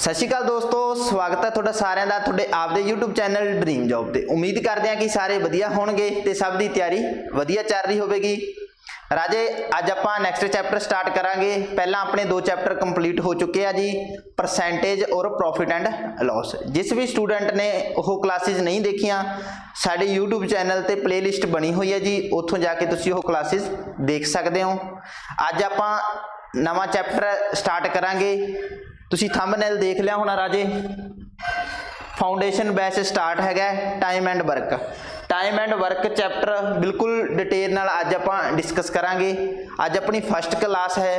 सत श्री अकाल दोस्तों, स्वागत है तुहाडा सारिਆਂ ਦਾ ਤੁਹਾਡੇ ਆਪਦੇ YouTube चैनल ड्रीम जॉब ਤੇ। उम्मीद करते हैं कि सारे वधिया होणगे ते सब दी तैयारी वधिया चल रही होवेगी। राजे अज आपां नैक्सट चैप्टर स्टार्ट करांगे। पहला अपने दो चैप्टर कंप्लीट हो चुके हैं जी, परसेंटेज और प्रॉफिट एंड लॉस। जिस भी स्टूडेंट ने वो क्लासेस नहीं देखियां, साडे YouTube चैनल ते प्लेलिस्ट बनी हुई है जी, उत्थों जाके तुसीं वो क्लासेस देख सकते हो। अज आपां नवां चैप्टर स्टार्ट करांगे। तुसी थंबनेल देख लिया होना राजे, फाउंडेशन बैच स्टार्ट है time and work. Time and work chapter बिल्कुल डिटेल नाल अज आपां डिस्कस करांगे। अज अपनी फर्स्ट क्लास है।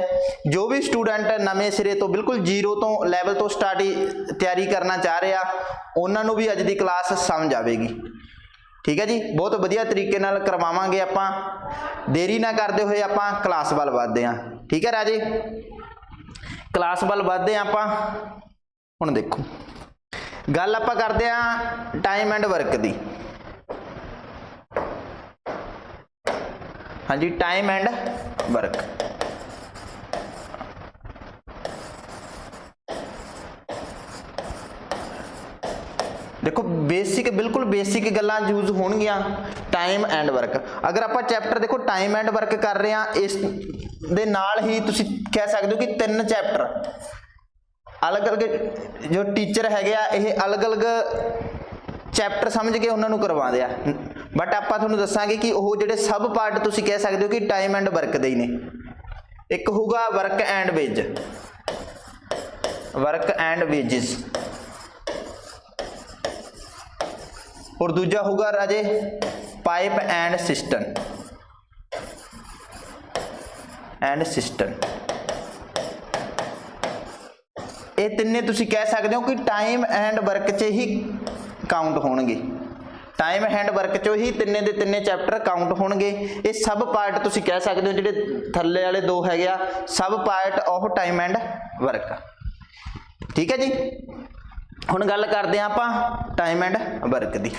जो भी स्टूडेंट नवे सिरे तो बिल्कुल जीरो तो लैवल तो स्टार्ट तैयारी करना चाह रहा, उन्होंने भी अज की क्लास समझ आएगी। ठीक है जी, बहुत वधिया तरीके नाल करवावांगे आपां। देरी ना करते हुए आपां क्लास वाल वधदे हां। ठीक है राजे, क्लास वाल वधदे आपां। हुण देखो गल आपां करदे हां टाइम एंड वर्क दी। हाँ जी, टाइम एंड वर्क। देखो बेसिक बिल्कुल बेसिक गल्लां यूज होणगियां टाइम एंड वर्क। अगर आप चैप्टर देखो टाइम एंड वर्क कर रहे हैं, इस दे नाल ही तुसी कह सकते हो कि तीन चैप्टर अलग अलग जो टीचर है ये अलग अलग चैप्टर समझ के उन्होंने करवा दिया। बट आप तुहानूं दसांगे कि वो जिहड़े सब पार्ट तुसी कह सकते हो कि टाइम एंड वर्क दे ही ने। एक होगा work and wage, work and wages, और दूजा होगा राजे पाइप एंड सिस्टम, ये तिन्ने तुसी कह सकते हो कि टाइम एंड वर्क च ही काउंट होणगे। टाइम एंड वर्क चो ही तिन्ने दे तिन्ने चैप्टर काउंट होणगे। ये सब पार्ट तुसी कह सकते हो जिहड़े थल्ले वाले दो है सब part of time and work. ठीक है जी, हुण गल करते हैं आपां टाइम एंड वर्क दी।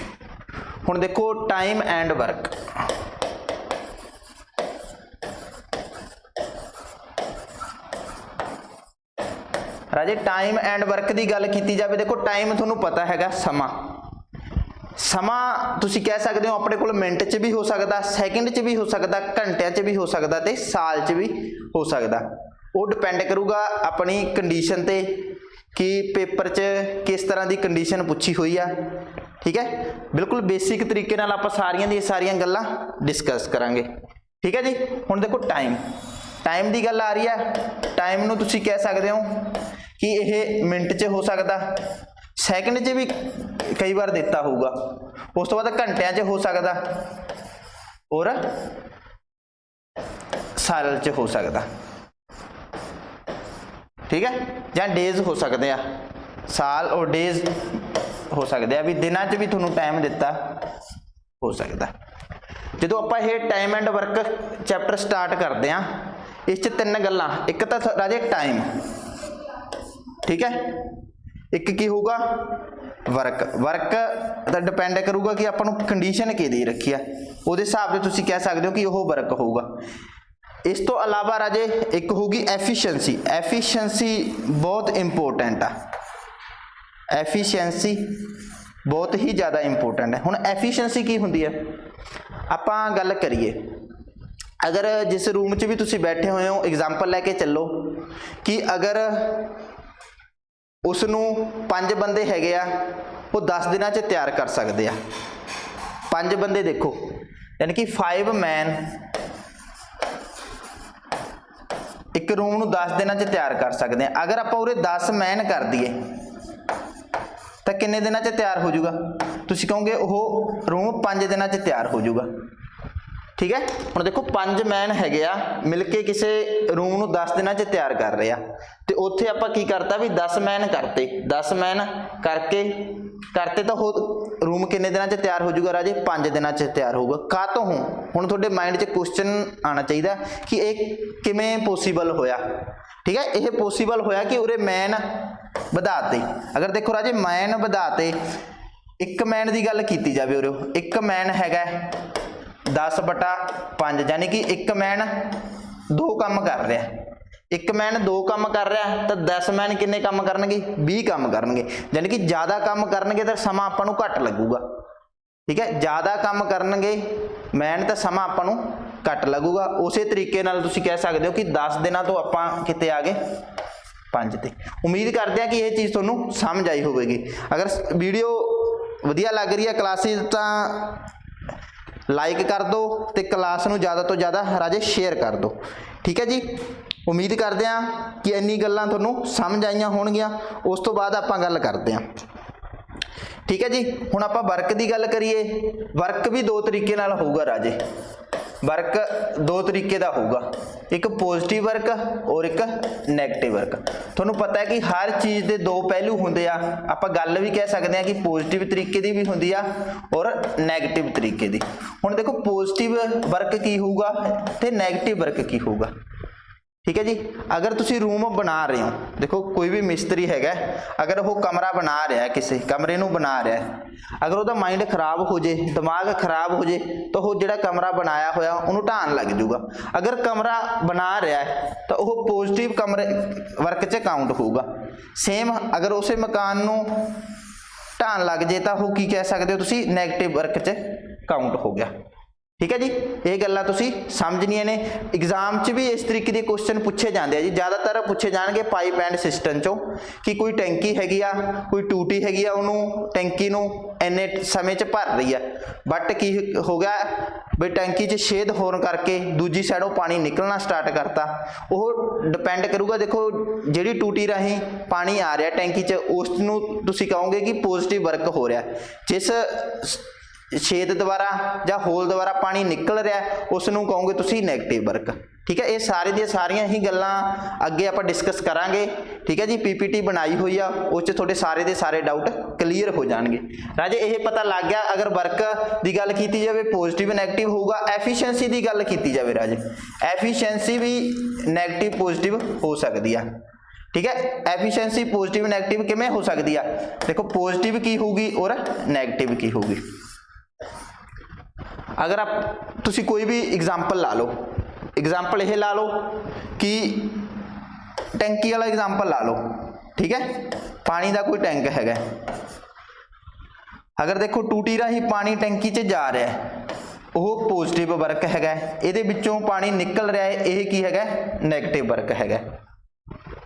हुण देखो time and work, Raje time and work की गल की जाए, देखो टाइम तुहानूं पता है समा। समा तुसी कह सकते हो अपने कोल मिनट च भी हो सकता, सैकेंड च भी हो सकता, घंटिया च भी हो सकता, ते साल च भी हो सकता। वो डिपेंड करूगा अपनी कंडीशन ते कि पेपर च किस तरह की कंडीशन पूछी हुई है। ठीक है, बिल्कुल बेसिक तरीके नाल आपां सारियां दी सारियां गल्लां डिस्कस करांगे। ठीक है जी, हुण देखो टाइम टाइम की गल आ रही है। टाइम नूं तुसीं कह सकते हो कि यह मिनट च हो सकता, सैकेंड च भी कई बार दिता होगा, उस तो बाद घंटिया च हो सकता और साल च हो सकता। ठीक है, या डेज हो सकते हैं, साल और डेज हो सकते हैं, भी दिनों च भी थोड़ा टाइम दिता हो सकता। जो आप ये time and work chapter start करते हैं, इस तीन गल्लां, एक तो राजे टाइम, ठीक है, एक की होगा वर्क। वर्क तो डिपेंड करूगा कि आपको कंडीशन कि रखी है, वो हिसाब से तुसीं कह सकते हो कि वह वर्क होगा। इस तो अलावा राजे एक होगी एफिशिएंसी। एफिशिएंसी बहुत इंपोर्टेंट है, एफिशिएंसी बहुत ही ज़्यादा इंपोर्टेंट है। हुण एफिशिएंसी की हुंदी है, आपां गल करिए, अगर जिस रूम च भी तुसीं बैठे हुए हो, एग्जाम्पल लैके चलो कि अगर उसनूं 5 बंदे हैगे आ, वो 10 दिनों च तैयार कर सकते हैं। 5 बंदे देखो, यानी कि 5 मैन एक रूम नूं 10 दिनों च तैयार कर सकते हैं। अगर आप उरे 10 मैन कर दिए तो किन्ने दिनों च तैयार हो जाऊगा? तुसीं कहोगे वो रूम 5 दिनों च तैयार हो जाऊगा। ठीक है, हुण देखो 5 मैन हैगे आ, मिल के किसी रूम नूं 10 दिनों च तैयार कर रहे हैं, तो उत्थे आपां की करता भी 10 मैन करते, 10 मैन करते तो हो रूम किन्ने दिनों च तैयार हो जाऊगा राजे? 5 दिनों च तैयार होगा। का तो हूँ हुण तुहाडे माइंड च क्वेश्चन आना चाहिए कि यह किवें पॉसीबल होया। ठीक है, यह पॉसीबल होया कि उरे मैन वधाते। अगर देखो राजे मैन वधाते, एक मैन की गल की जाए, उरे एक मैन हैगा 10/5, यानी कि एक मैन 2 काम कर रहा है। एक मैन 2 काम कर रहा है तो 10 मैन किन्ने काम करनगे 20 काम करनगे, यानी कि ज़्यादा काम करनगे तो समा आपां नूं घट लगूगा। ठीक है, ज़्यादा काम करनगे मैन तो समा आपां नूं घट लगूगा। उस तरीके नाल तुसीं कह सकते हो कि 10 दिनों तो आपां किते आ गए 5 ते। उम्मीद करते हैं कि यह चीज़ तुहानूं समझ आई होगी। अगर वीडियो वधिया लग रही है क्लासिस तो लाइक कर दो तो क्लास नूं ज़्यादा तो ज़्यादा राजे शेयर कर दो। ठीक है जी, उम्मीद करते हैं कि इन्नी गल्लां तुहानूं समझ आईयां होणगियां। उस तो बाद आपां गल करते हैं। ठीक है जी, हुण आपां वर्क की गल करिए। वर्क भी 2 तरीके नाल होऊगा राजे। वर्क 2 तरीके का होगा, एक पॉजिटिव वर्क और एक नैगेटिव वर्क। तुहानूं पता है कि हर चीज़ के 2 पहलू होंदे आ। आपां गल भी कह सकते हैं कि पॉजिटिव तरीके की भी होंदी आ और नैगेटिव तरीके की। हुण देखो पॉजिटिव वर्क की होगा तो नैगेटिव वर्क की होगा। ठीक है जी, अगर तुसी रूम बना रहे हो, देखो कोई भी मिस्त्री हैगा, अगर वो कमरा बना रहा है, किसी कमरे नूं बना रहा है, अगर उसका माइंड खराब हो जाए, दिमाग खराब हो जाए, तो वो जिहड़ा कमरा बनाया होया उन्होंने ढाण लग जूगा। अगर कमरा बना रहा है तो वह पॉजिटिव कमरे वर्क च काउंट होगा। सेम अगर उस मकान नूं ढाण लग जाए तो वो की कह सकते हो तुसी नैगेटिव वर्क च काउंट हो गया। ठीक है जी, ये गल्लां तुसी समझनियां ने। एग्जाम च भी इस तरीके के क्वेश्चन पूछे जाते हैं जी। ज़्यादातर पूछे जाएंगे पाइप एंड सिस्टम चों कि कोई टैंकी हैगी आ, कोई टूटी हैगी आ, उन्होंने टैंकी नूं इन्ने समय च भर रही है, बट की हो गया भी टैंकी च छेद होने करके दूजी साइडों पानी निकलना स्टार्ट करता। वो डिपेंड करूगा, देखो जिहड़ी टूटी राही पानी आ रहा टैंकी च, उस नूं तुसी कहोगे कि पॉजिटिव वर्क हो रहा। जिस छेद द्वारा या होल द्वारा पानी निकल रहा है उसनूं कहोगे तुसी नैगेटिव वर्क। ठीक है, ये सारे दी सारियां ही गल्लां अगे आपां डिस्कस करांगे। ठीक है जी, पीपीटी बनाई हुई आ, उस च थोड़े सारे दे सारे डाउट क्लीयर हो जाएंगे। राजे ये पता लग गया अगर वर्क की गल की जाए पॉजिटिव नैगेटिव होगा। एफिशिएंसी की गल की जाए राजे, एफिशिएंसी भी नैगेटिव पॉजिटिव हो सकती है। ठीक है, एफिशिएंसी पॉजिटिव नैगेटिव किवें हो सकती है, देखो पॉजिटिव की होगी और नैगेटिव की होगी। अगर आप तुसी कोई भी एग्जाम्पल ला लो, एग्जाम्पल यह ला लो कि टैंकी वाला एग्जाम्पल ला लो। ठीक है, पानी का कोई टैंक हैगा, अगर देखो टूटी राही पानी टैंकी च जा रहा है, वह पॉजिटिव वर्क हैगा। इहदे विचों पानी निकल रहा है, यह की हैगा नैगेटिव वर्क हैगा।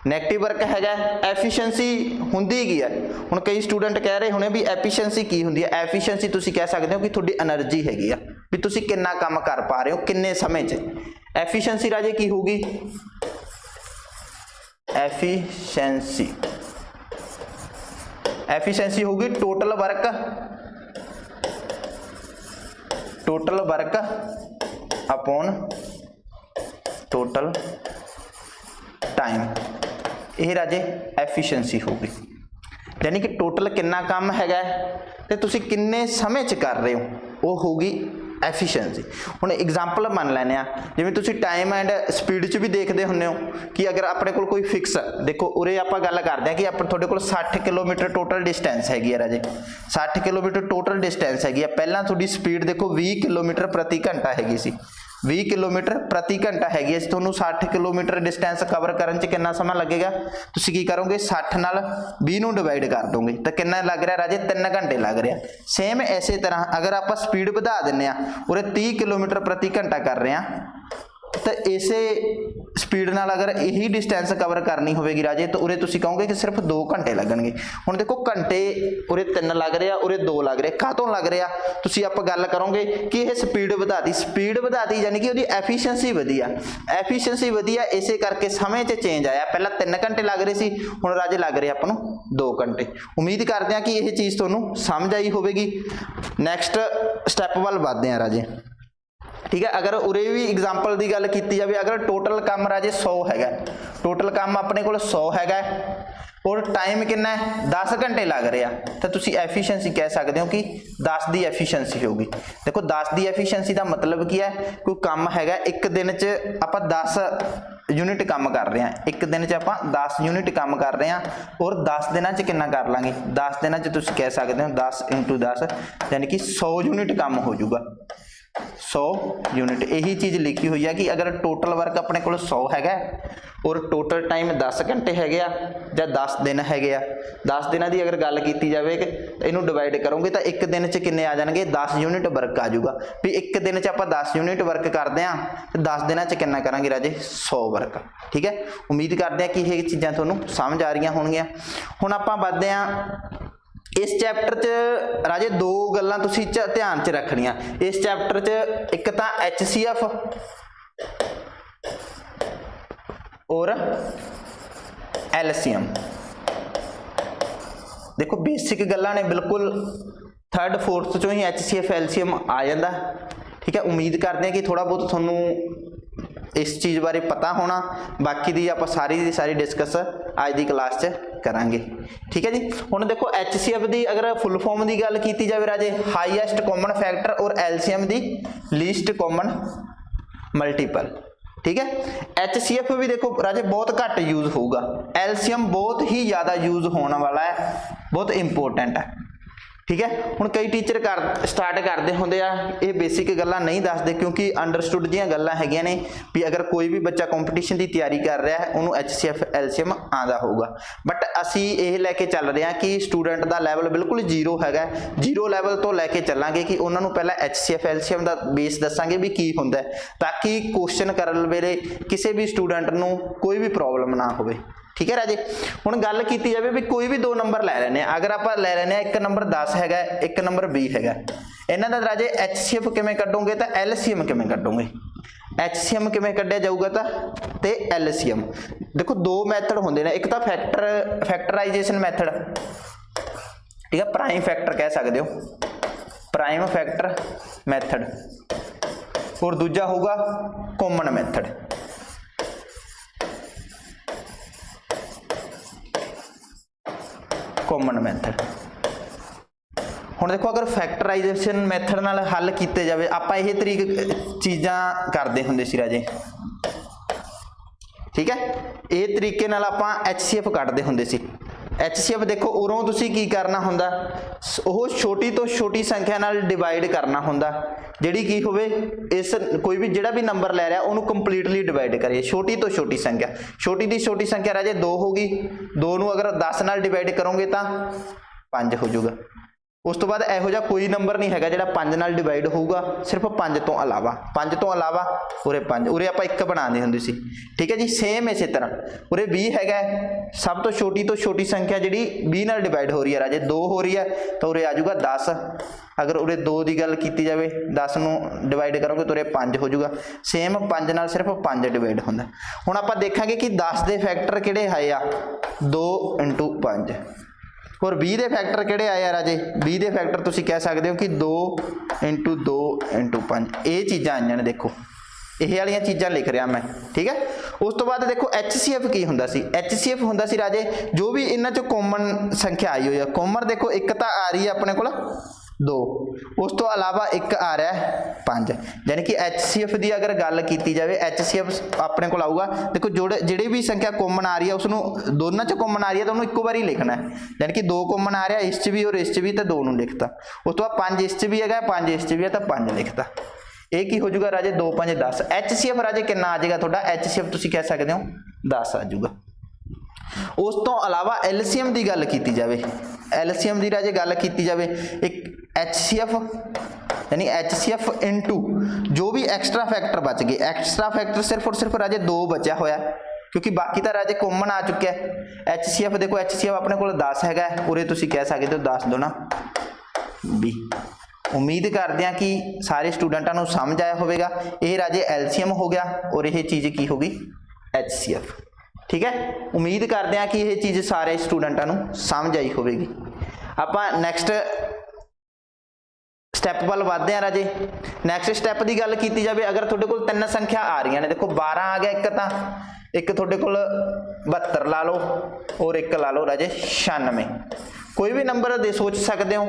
नैगेटिव वर्क हैगा। एफिशिएंसी हुंदी की है, हुण कई स्टूडेंट कह रहे होने भी एफिशिएंसी की हुंदी है। एफिशिएंसी तुसी कह सकते हो कि तुहाडी एनर्जी हैगी आ, भी तुसी कितना काम कर पा रहे हो किन्ने समय च। एफिशिएंसी राजे की होगी, एफिशिएंसी एफिशिएंसी होगी total work upon total time, यह राजे एफिशिएंसी होगी। यानी कि टोटल कितना काम हैगा ते तुसी किन्ने समय च कर रहे हो, वो होगी एफिशिएंसी। हुण एग्जाम्पल मान लैने आ, जिवें तुसी टाइम एंड स्पीड च भी देखते हुंदे हो कि अगर अपने कोल कोई फिक्स, देखो उरे आपां गल करते हैं कि आप तुहाडे कोल 60 किलोमीटर टोटल डिस्टेंस हैगी है राजे, 60 किलोमीटर टोटल डिस्टेंस हैगी है। पहलां तुहाडी स्पीड देखो 20 किलोमीटर प्रति घंटा हैगी सी, 20 किलोमीटर प्रति घंटा हैगी। तुहानूं 60 किलोमीटर डिस्टेंस कवर करन च कितना समय लगेगा, तुसीं की करोगे 60 नाल 20 नूं डिवाइड कर दोगे तो कितना लग रहा राजे 3 घंटे लग रहा। सेम इसे तरह अगर आप स्पीड बढ़ा दें उरे 30 किलोमीटर प्रति घंटा कर रहे हैं तो इसे स्पीड नाल अगर यही डिस्टेंस कवर करनी होगी राजे तो उरे तुसीं कहोगे कि सिर्फ 2 घंटे लगणगे। हुण देखो घंटे उरे 3 लग रहे, उरे 2 लग रहे, कातों लग रहा, तुसीं आपां गल करोगे कि यह स्पीड बढ़ाती यानी कि उसकी एफिशिएंसी वधी आ। एफिशिएंसी वधी आ इसे करके समय च चेंज आया, पहला 3 घंटे लग रहे सी, हुण राजे लग रहे आपां नूं 2 घंटे। उम्मीद करते हैं कि यह चीज़ तुहानूं समझ आई होगी। नैक्सट स्टैप वल वधदे हैं राजे। ठीक है, अगर उरे भी एग्जाम्पल की गल की जाए, अगर टोटल काम राजे 100 है, टोटल काम अपने को 100 है और टाइम कितना है 10 घंटे लग रहा, तो तुसी एफिशिएंसी कह सकते हो कि 10 की एफिशिएंसी होगी। देखो 10 की एफिशिएंसी का मतलब की है, कोई काम हैगा एक दिन च आपां 10 यूनिट काम कर रहे हैं, एक दिन च आपां 10 यूनिट काम कर रहे हैं और 10 दिनों च कितना कर लांगे, 10 दिनों च तुसी कह सकते हो 10 × 10 यानी कि 100 यूनिट काम हो जाऊगा। 100 यूनिट। यही चीज़ लिखी हुई है कि अगर टोटल वर्क अपने को 100 है और टोटल टाइम 10 घंटे है या 10 दिन है, 10 दिनों की अगर गल की जाए तो इनू डिवाइड करोगे तो एक दिन च किन्ने आ जाएंगे, 10 यूनिट वर्क आ जाऊगा भी एक दिन च आप 10 यूनिट वर्क करते हैं तो 10 दिनों च कितना करांगे राजे 100 वर्क। ठीक है, उम्मीद करते हैं कि ये चीज़ां तुहानूं समझ आ रही होणगियां। हुण आपां वधदे हां इस चैप्टर च राजे दो गल्लां तुसीं ध्यान च रखणियां इस चैप्टर च, एक तां HCF और LCM। देखो बेसिक गल्लां ने बिल्कुल 3rd 4th चों ही HCF LCM आ जांदा। ठीक है, उम्मीद करते हैं कि थोड़ा बहुत तुहानूं इस चीज़ बारे पता होना, बाकी दी आप सारी दी सारी डिस्कस आज की क्लास च करांगे। ठीक है जी, हुण देखो HCF दी अगर फुल फॉर्म की गल की जाए राजे हाईएस्ट कॉमन फैक्टर और LCM दी लीस्ट कॉमन मल्टीपल। ठीक है, HCF भी देखो राजे बहुत घट यूज होगा, LCM बहुत ही ज़्यादा यूज होने वाला है, बहुत इंपोर्टेंट है। ठीक है, हुण कई टीचर स्टार्ट करते होंदे आ ये बेसिक गल्लां नहीं दसदे क्योंकि अंडरस्टूड जिहियां गल्लां हैगियां ने भी अगर कोई भी बच्चा कंपटीशन की तैयारी कर रहा है उन्होंने HCF LCM आंदा होगा, बट असी ये लैके चल रहे हैं कि स्टूडेंट का लैवल बिल्कुल जीरो हैगा, जीरो लैवल तो लैके चलांगे कि उन्होंने पहला HCF LCM का बेस दसांगे भी की हुंदा है ताकि क्वेश्चन करन वेले किसी भी स्टूडेंट नूं कोई भी प्रॉब्लम ना होवे। ठीक है राजे, हुण गल की जाए भी कोई भी दो नंबर लै लैने, अगर आप लै लैने एक नंबर 10 हैगा एक नंबर 20 हैगा, इन्हां दा राजे HCF किवें कड्डोगे तो LCM किवें कड्डोगे, HCM किवें कड्ढिया जाऊगा तो LCM। देखो दो मैथड होंदे ने, एक तो फैक्टराइजेशन मैथड, ठीक है, प्राइम फैक्टर कह सकते हो, प्राइम फैक्टर मैथड, और दूजा होगा कॉमन मैथड। कॉमन मैथड हुण देखो अगर फैक्टराइजेशन मैथड नाल हल किए जाए आपां इह तरीक चीज़ां करते हुंदे सी राजे। ठीक है, ये तरीके नाल आपां HCF कढदे हुंदे सी। HCF देखो उरों तुसी की करना हुंदा, ओह छोटी तो छोटी संख्या नाल डिवाइड करना हुंदा जिहड़ी की होवे इस कोई भी जिहड़ा भी नंबर लै रहा उन्होंने कंप्लीटली डिवाइड करिए, छोटी तो छोटी संख्या, छोटी दी छोटी संख्या राजे 2 होगी, 2 नूं अगर 10 नाल डिवाइड करोगे तो 5 हो जाऊगा। उस तो बाद इहो जिहा कोई नंबर नहीं हैगा जिहड़ा 5 नाल डिवाइड होऊगा, सिर्फ 5 तो अलावा, 5 तो अलावा उरे 5, उरे आपां 1 बनाते हुंदे सी। ठीक है जी, सेम इसे तरह उरे 20 हैगा, सब तो छोटी संख्या जिहड़ी 20 नाल डिवाइड हो रही है राजे 2 हो रही है तो उरे आ जाऊगा 10, अगर उरे 2 की गल की जाए 10 नूं डिवाइड करोगे तो उरे 5 हो जाऊगा, सेम 5 नाल सिर्फ 5 डिवाइड होंदा। हुण आपां देखांगे कि 10 के फैक्टर किहड़े आए आ 2 × 5 और 20 के फैक्टर किहड़े आए आ राजे, 20 के फैक्टर तुसीं कह सकते हो कि 2 × 2 × 5 ये चीज़ां आईयां ने, देखो यह वाली चीज़ां लिख रहा मैं। ठीक है, उस तो बाद देखो HCF की हुंदा सी, HCF हुंदा सी राजे जो भी इन्हां चों कॉमन संख्या आई हुई है, कॉमन देखो एक तो आ रही है अपने को 2, उस तो अलावा एक आ रहा है 5, यानी कि HCF की अगर गल की जाए HCF अपने को आऊगा, देखो जिहड़ी भी संख्या कॉमन आ रही है उसनों दोनों च कॉमन आ रही है तो उन्होंने एक बार ही लिखना है, यानी कि 2 कॉमन आ रहा है इस च भी और इस च भी तो 2 नूं लिखता, उस तो बाद 5 इस च भी है 5 इस च भी है तो 5 लिखता, ये की हो जाऊगा राजे 2 5 10। HCF राजे कितना आ जाएगा थोड़ा, HCF तुसीं कह सकते हो 10 आ जाऊगा। उस तो अलावा LCM की गल की जाए, LCM की राजे गल की जाए एक HCF यानी HCF इंटू जो भी एक्सट्रा फैक्टर बच गए, एक्सट्रा फैक्टर सिर्फ और सिर्फ राजे 2 बचा होया क्योंकि बाकी तो राजे कॉमन आ चुके हैं। HCF देखो HCF अपने को 10 हैगा, उरे तुसीं कह सकते हो 10 दूना 20। उम्मीद करते हैं कि सारे स्टूडेंटां नूं समझ आया होगा। ये राजे LCM हो गया और यह चीज़ की होगी HCF। ठीक है, उम्मीद करते हैं कि यह चीज़ सारे स्टूडेंटां नूं समझ आई होगी। आपां नैक्सट स्टैप वाल वधदे हैं राजे। नैक्सट स्टैप की गल की जाए अगर तुहाडे कोल 3 संख्या आ रही ने, देखो 12 आ गया, एक तुहाडे कोल 72 ला लो और एक ला लो राजे 96, कोई भी नंबर दे सोच सकते हो।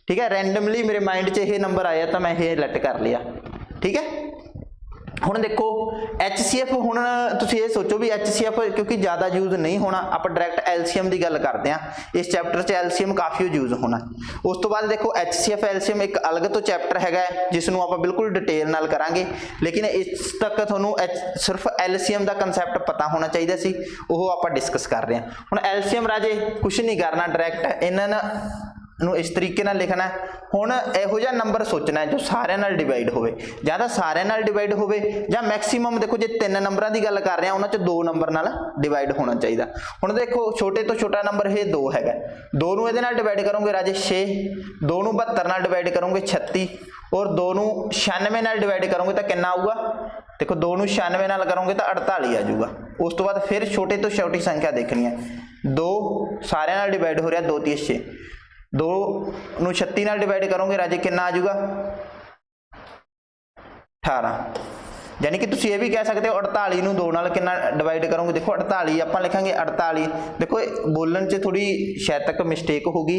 ठीक है, रैंडमली मेरे माइंड च यह नंबर आया तो मैं ये लट कर लिया। ठीक है, ਹੁਣ ਦੇਖੋ HCF, ਹੁਣ ਤੁਸੀਂ ਇਹ ਸੋਚੋ ਵੀ HCF ਕਿਉਂਕਿ ਜ਼ਿਆਦਾ ਯੂਜ਼ ਨਹੀਂ ਹੋਣਾ, ਆਪਾਂ ਡਾਇਰੈਕਟ LCM ਦੀ ਗੱਲ ਕਰਦੇ ਹਾਂ। ਇਸ ਚੈਪਟਰ 'ਚ LCM ਕਾਫੀ ਯੂਜ਼ ਹੋਣਾ। ਉਸ ਤੋਂ ਬਾਅਦ ਦੇਖੋ HCF LCM ਇੱਕ ਅਲੱਗ ਤੋਂ ਚੈਪਟਰ ਹੈਗਾ ਜਿਸ ਨੂੰ ਆਪਾਂ ਬਿਲਕੁਲ ਡਿਟੇਲ ਨਾਲ ਕਰਾਂਗੇ, ਲੇਕਿਨ ਇਸ ਤੱਕ ਤੁਹਾਨੂੰ ਸਿਰਫ LCM ਦਾ ਕਨਸੈਪਟ ਪਤਾ ਹੋਣਾ ਚਾਹੀਦਾ ਸੀ, ਉਹ ਆਪਾਂ ਡਿਸਕਸ ਕਰ ਰਹੇ ਹਾਂ। ਹੁਣ LCM ਰਾਜੇ ਕੁਛ ਨਹੀਂ ਕਰਨਾ, ਡਾਇਰੈਕਟ ਇਹਨਾਂ ਨੂੰ ਇਸ ਤਰੀਕੇ ਨਾਲ ਲਿਖਣਾ। ਹੁਣ ਇਹੋ ਜਿਹਾ ਨੰਬਰ ਸੋਚਣਾ ਜੋ ਸਾਰਿਆਂ ਨਾਲ ਡਿਵਾਈਡ ਹੋਵੇ, ਜਾਂ ਤਾਂ ਸਾਰਿਆਂ ਨਾਲ ਡਿਵਾਈਡ ਹੋਵੇ ਜਾਂ ਮੈਕਸਿਮਮ ਦੇਖੋ ਜੇ 3 ਨੰਬਰਾਂ ਦੀ ਗੱਲ ਕਰ ਰਹੇ ਹਾਂ ਉਹਨਾਂ 'ਚ 2 ਨੰਬਰ ਨਾਲ ਡਿਵਾਈਡ ਹੋਣਾ ਚਾਹੀਦਾ। ਹੁਣ ਦੇਖੋ ਛੋਟੇ ਤੋਂ ਛੋਟਾ ਨੰਬਰ ਇਹ 2 ਹੈਗਾ, 2 ਨੂੰ ਇਹਦੇ ਨਾਲ ਡਿਵਾਈਡ ਕਰੋਗੇ ਰਾਜੇ 6, 2 ਨੂੰ 72 ਨਾਲ ਡਿਵਾਈਡ ਕਰੋਗੇ 36, ਔਰ 2 ਨੂੰ 96 ਨਾਲ ਡਿਵਾਈਡ ਕਰੋਗੇ ਤਾਂ ਕਿੰਨਾ ਆਊਗਾ? ਦੇਖੋ 2 ਨੂੰ 96 ਨਾਲ ਕਰੋਗੇ ਤਾਂ 48 ਆ ਜਾਊਗਾ। ਉਸ ਤੋਂ ਬਾਅਦ ਫਿਰ ਛੋਟੇ ਤੋਂ ਛੋਟੀ ਸੰਖਿਆ ਦੇਖਣੀ ਹੈ, 2 ਸਾਰਿਆਂ ਨਾਲ ਡਿਵਾਈਡ ਹੋ ਰਿਹਾ 2 3 6, 2 ਨੂੰ 36 ਨਾਲ ਡਿਵਾਈਡ ਕਰੋਗੇ ਰਾਜੇ ਕਿੰਨਾ ਆ ਜਾਊਗਾ? 18। यानी कि तुम ये भी कह सकते हो 48 ਨੂੰ 2 ਨਾਲ ਕਿੰਨਾ डिवाइड करोगे? देखो 48 ਆਪਾਂ ਲਿਖਾਂਗੇ 48, देखो बोलन च थोड़ी शायद तक मिस्टेक होगी,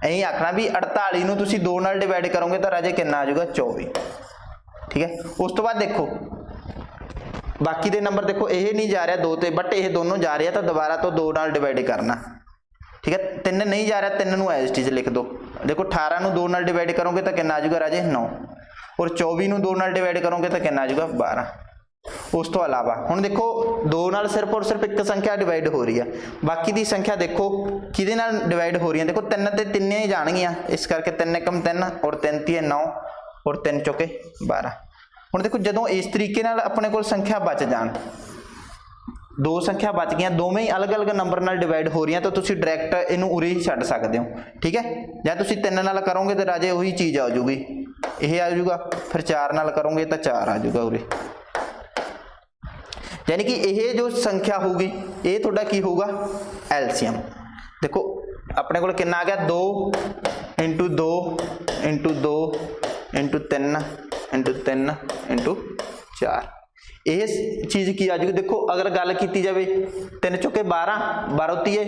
यही आखना भी 48 ਨੂੰ ਤੁਸੀਂ 2 ਨਾਲ डिवाइड करोगे तो राजे किन्ना आ जाएगा? 24। ठीक है। उस तो बाद देखो बाकी दे नंबर देखो ये नहीं जा रहा 2 ਤੇ, बट ये दोनों जा रहे हैं तो दोबारा तो 2 ਨਾਲ डिवाइड करना। ठीक है। 3 नहीं जा रहा, 3 ਨੂੰ एज इट इज लिख दो। देखो 18 ਨੂੰ 2 ਨਾਲ डिवाइड करोगे तो किन्ना आ जाएगा राजे? 9, और 24 ਨੂੰ 2 ਨਾਲ डिवाइड करोगे तो किन्ना आ जाएगा? 12। उस तो अलावा हुण देखो 2 ਨਾਲ सिर्फ और सिर्फ एक संख्या डिवाइड हो रही है, बाकी दी संख्या देखो किहदे नाल डिवाइड हो रही है? देखो 3 ते 3 ही जाणगियां, इस करके 3 एकम 3 और 3 तीए 9 और 3 चौके 12। हुण देखो जदों इस तरीके नाल अपने कोल संख्या बच जाण, 2 संख्या बच गई, दोवें ही अलग अलग नंबर नाल डिवाइड हो रही हैं, तो तुसीं डायरैक्ट इनू उरे ही छड्ड सकदे हो। ठीक है। जां तुसीं 3 नाल करोगे तो राजे उही चीज़ आ जाऊगी, यह आ जाऊगा, फिर 4 नाल करोगे तो 4 आ जाऊगा उरे। यानी कि यह जो संख्या होगी ये तुहाडा की होगा? एलसीएम। देखो अपने कोल कितना आ गया? 2 into 2 into 2 into 3 into 3 into 4, यह चीज़ की आ जाएगी। देखो अगर गल की जाए 3 चौके 12, 12 तीए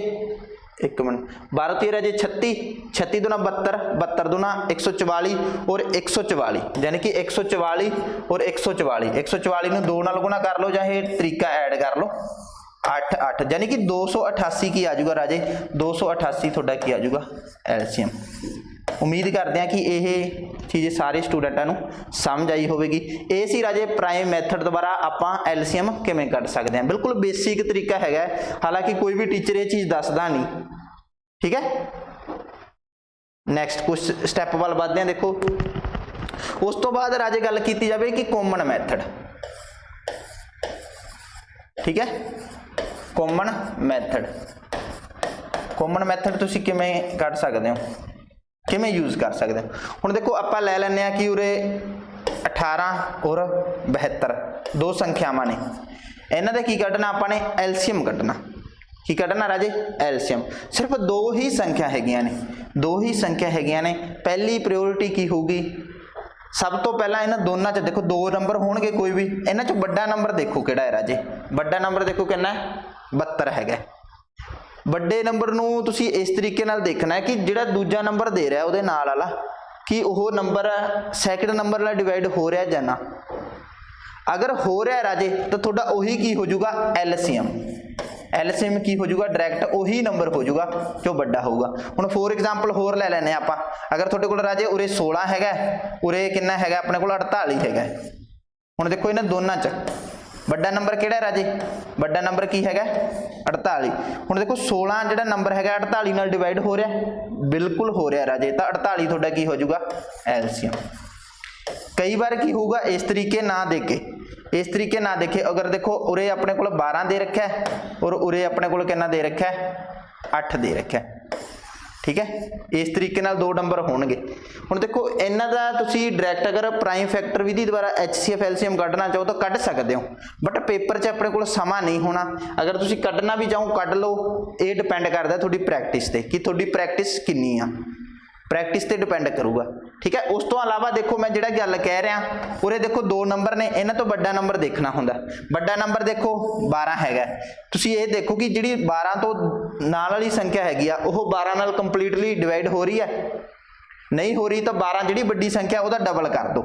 1 मिनट 12 तीए राजे 36, 36 दूना 72, 72 दूना 144 और 144, यानी कि 144 और 144, 144 ਨੂੰ 2 ਨਾਲ गुणा कर लो, चाहे तरीका ऐड कर लो 8 8, यानी कि 288 की आ जाऊगा राजे? 288 थोड़ा की आ जाऊगा एलसीएम। उम्मीद करते हैं कि यह चीज़ सारे स्टूडेंटां नूं समझ आई होगी। ये सी राजे प्राइम मैथड द्वारा आपां एलसीएम किवें कढ सकते हैं, बिल्कुल बेसिक तरीका है, हालांकि कोई भी टीचर ये चीज़ दसदा नहीं। ठीक है। नैक्सट कुछ स्टैप वाल बढ़ते हैं। देखो उस तो बाद राजे गल की जाए कि कॉमन मैथड। ठीक है। कॉमन मैथड, कॉमन मैथड तुसीं किवें कढ सकते हो, किवें यूज़ कर सकते हो? हुण देखो आपां लै लैंदे आ कि उरे 18 और 72 2 संख्यावां ने, इन्हां दा की कढना? आपां ने एलसीएम कढना। की कढना राजे? एलसीएम। सिर्फ 2 ही संख्या हैगियां ने, 2 ही संख्या हैगियां ने। पहली प्रायोरिटी की होगी? सब तो पहला इन्हां दोनों च देखो 2 नंबर होणगे, कोई भी इन्हां च वड्डा नंबर देखो किहड़ा है राजे? वड्डा नंबर देखो कितना है? 72 हैगा। ਵੱਡੇ नंबर ਨੂੰ ਤੁਸੀਂ ਇਸ ਤਰੀਕੇ ਨਾਲ ਦੇਖਣਾ ਹੈ ਕਿ ਜਿਹੜਾ ਦੂਜਾ ਨੰਬਰ ਦੇ ਰਿਹਾ ਉਹਦੇ ਨਾਲ ਵਾਲਾ ਕਿ ਉਹ ਨੰਬਰ ਸੈਕਿੰਡ ਨੰਬਰ ਨਾਲ ਡਿਵਾਈਡ ਹੋ ਰਿਹਾ ਜਾਂ ਨਾ। अगर हो रहा है राजे तो थोड़ा उही की हो जाऊगा? एलसीएम। एलसीएम की हो जाऊगा? डायरैक्ट उही नंबर हो जाऊगा जो बड़ा होगा। हुण फॉर एग्जाम्पल होर ले लैने आपां, अगर तुहाडे कोल राजे उरे 16 हैगा, उरे कितना हैगा अपने कोल? 48 हैगा। हुण देखो इन्हां दोनां च बड़ा नंबर किहड़ा है राजे? बड़ा नंबर की हैगा? 48। हुण देखो 16 जिहड़ा नंबर हैगा 48 नाल डिवाइड हो रहा है? बिल्कुल हो रहा है राजे, तो 48 तुहाडा की हो जाऊगा? एलसीएम। कई बार की होगा इस तरीके ना देके, इस तरीके ना देखे, अगर देखो उरे अपने को 12 दे रखा है और उरे अपने को कितना दे रखा है? 8 दे रखा है। ठीक है। इस तरीके नाल 2 नंबर होणगे। हुण देखो इन्हां दा तुसीं डायरैक्ट अगर प्राइम फैक्टर विधि द्वारा HCF LCM कढना चाहो तो कढ सकते हो, बट पेपर 'च अपने कोल समा नहीं होना। अगर तुसीं कढना भी चाहो कढ लो, ये डिपेंड करदा तुहाडी प्रैक्टिस ते कि तुहाडी प्रैक्टिस किन्नी आ, प्रैक्टिस ते डिपेंड करूगा। ठीक है। उस तो अलावा देखो मैं जिहड़ा गल कह रहा उरे देखो 2 नंबर ने, इन्हां तो बड़ा नंबर देखना हुंदा। बड़ा नंबर देखो 12 हैगा, तुसीं ये देखो कि जिहड़ी 12 तो नाल वाली संख्या हैगी आ ओह 12 नाल कंप्लीटली डिवाइड हो रही है? नहीं हो रही, तो 12 जिहड़ी बड़ी संख्या उहदा डबल कर दो।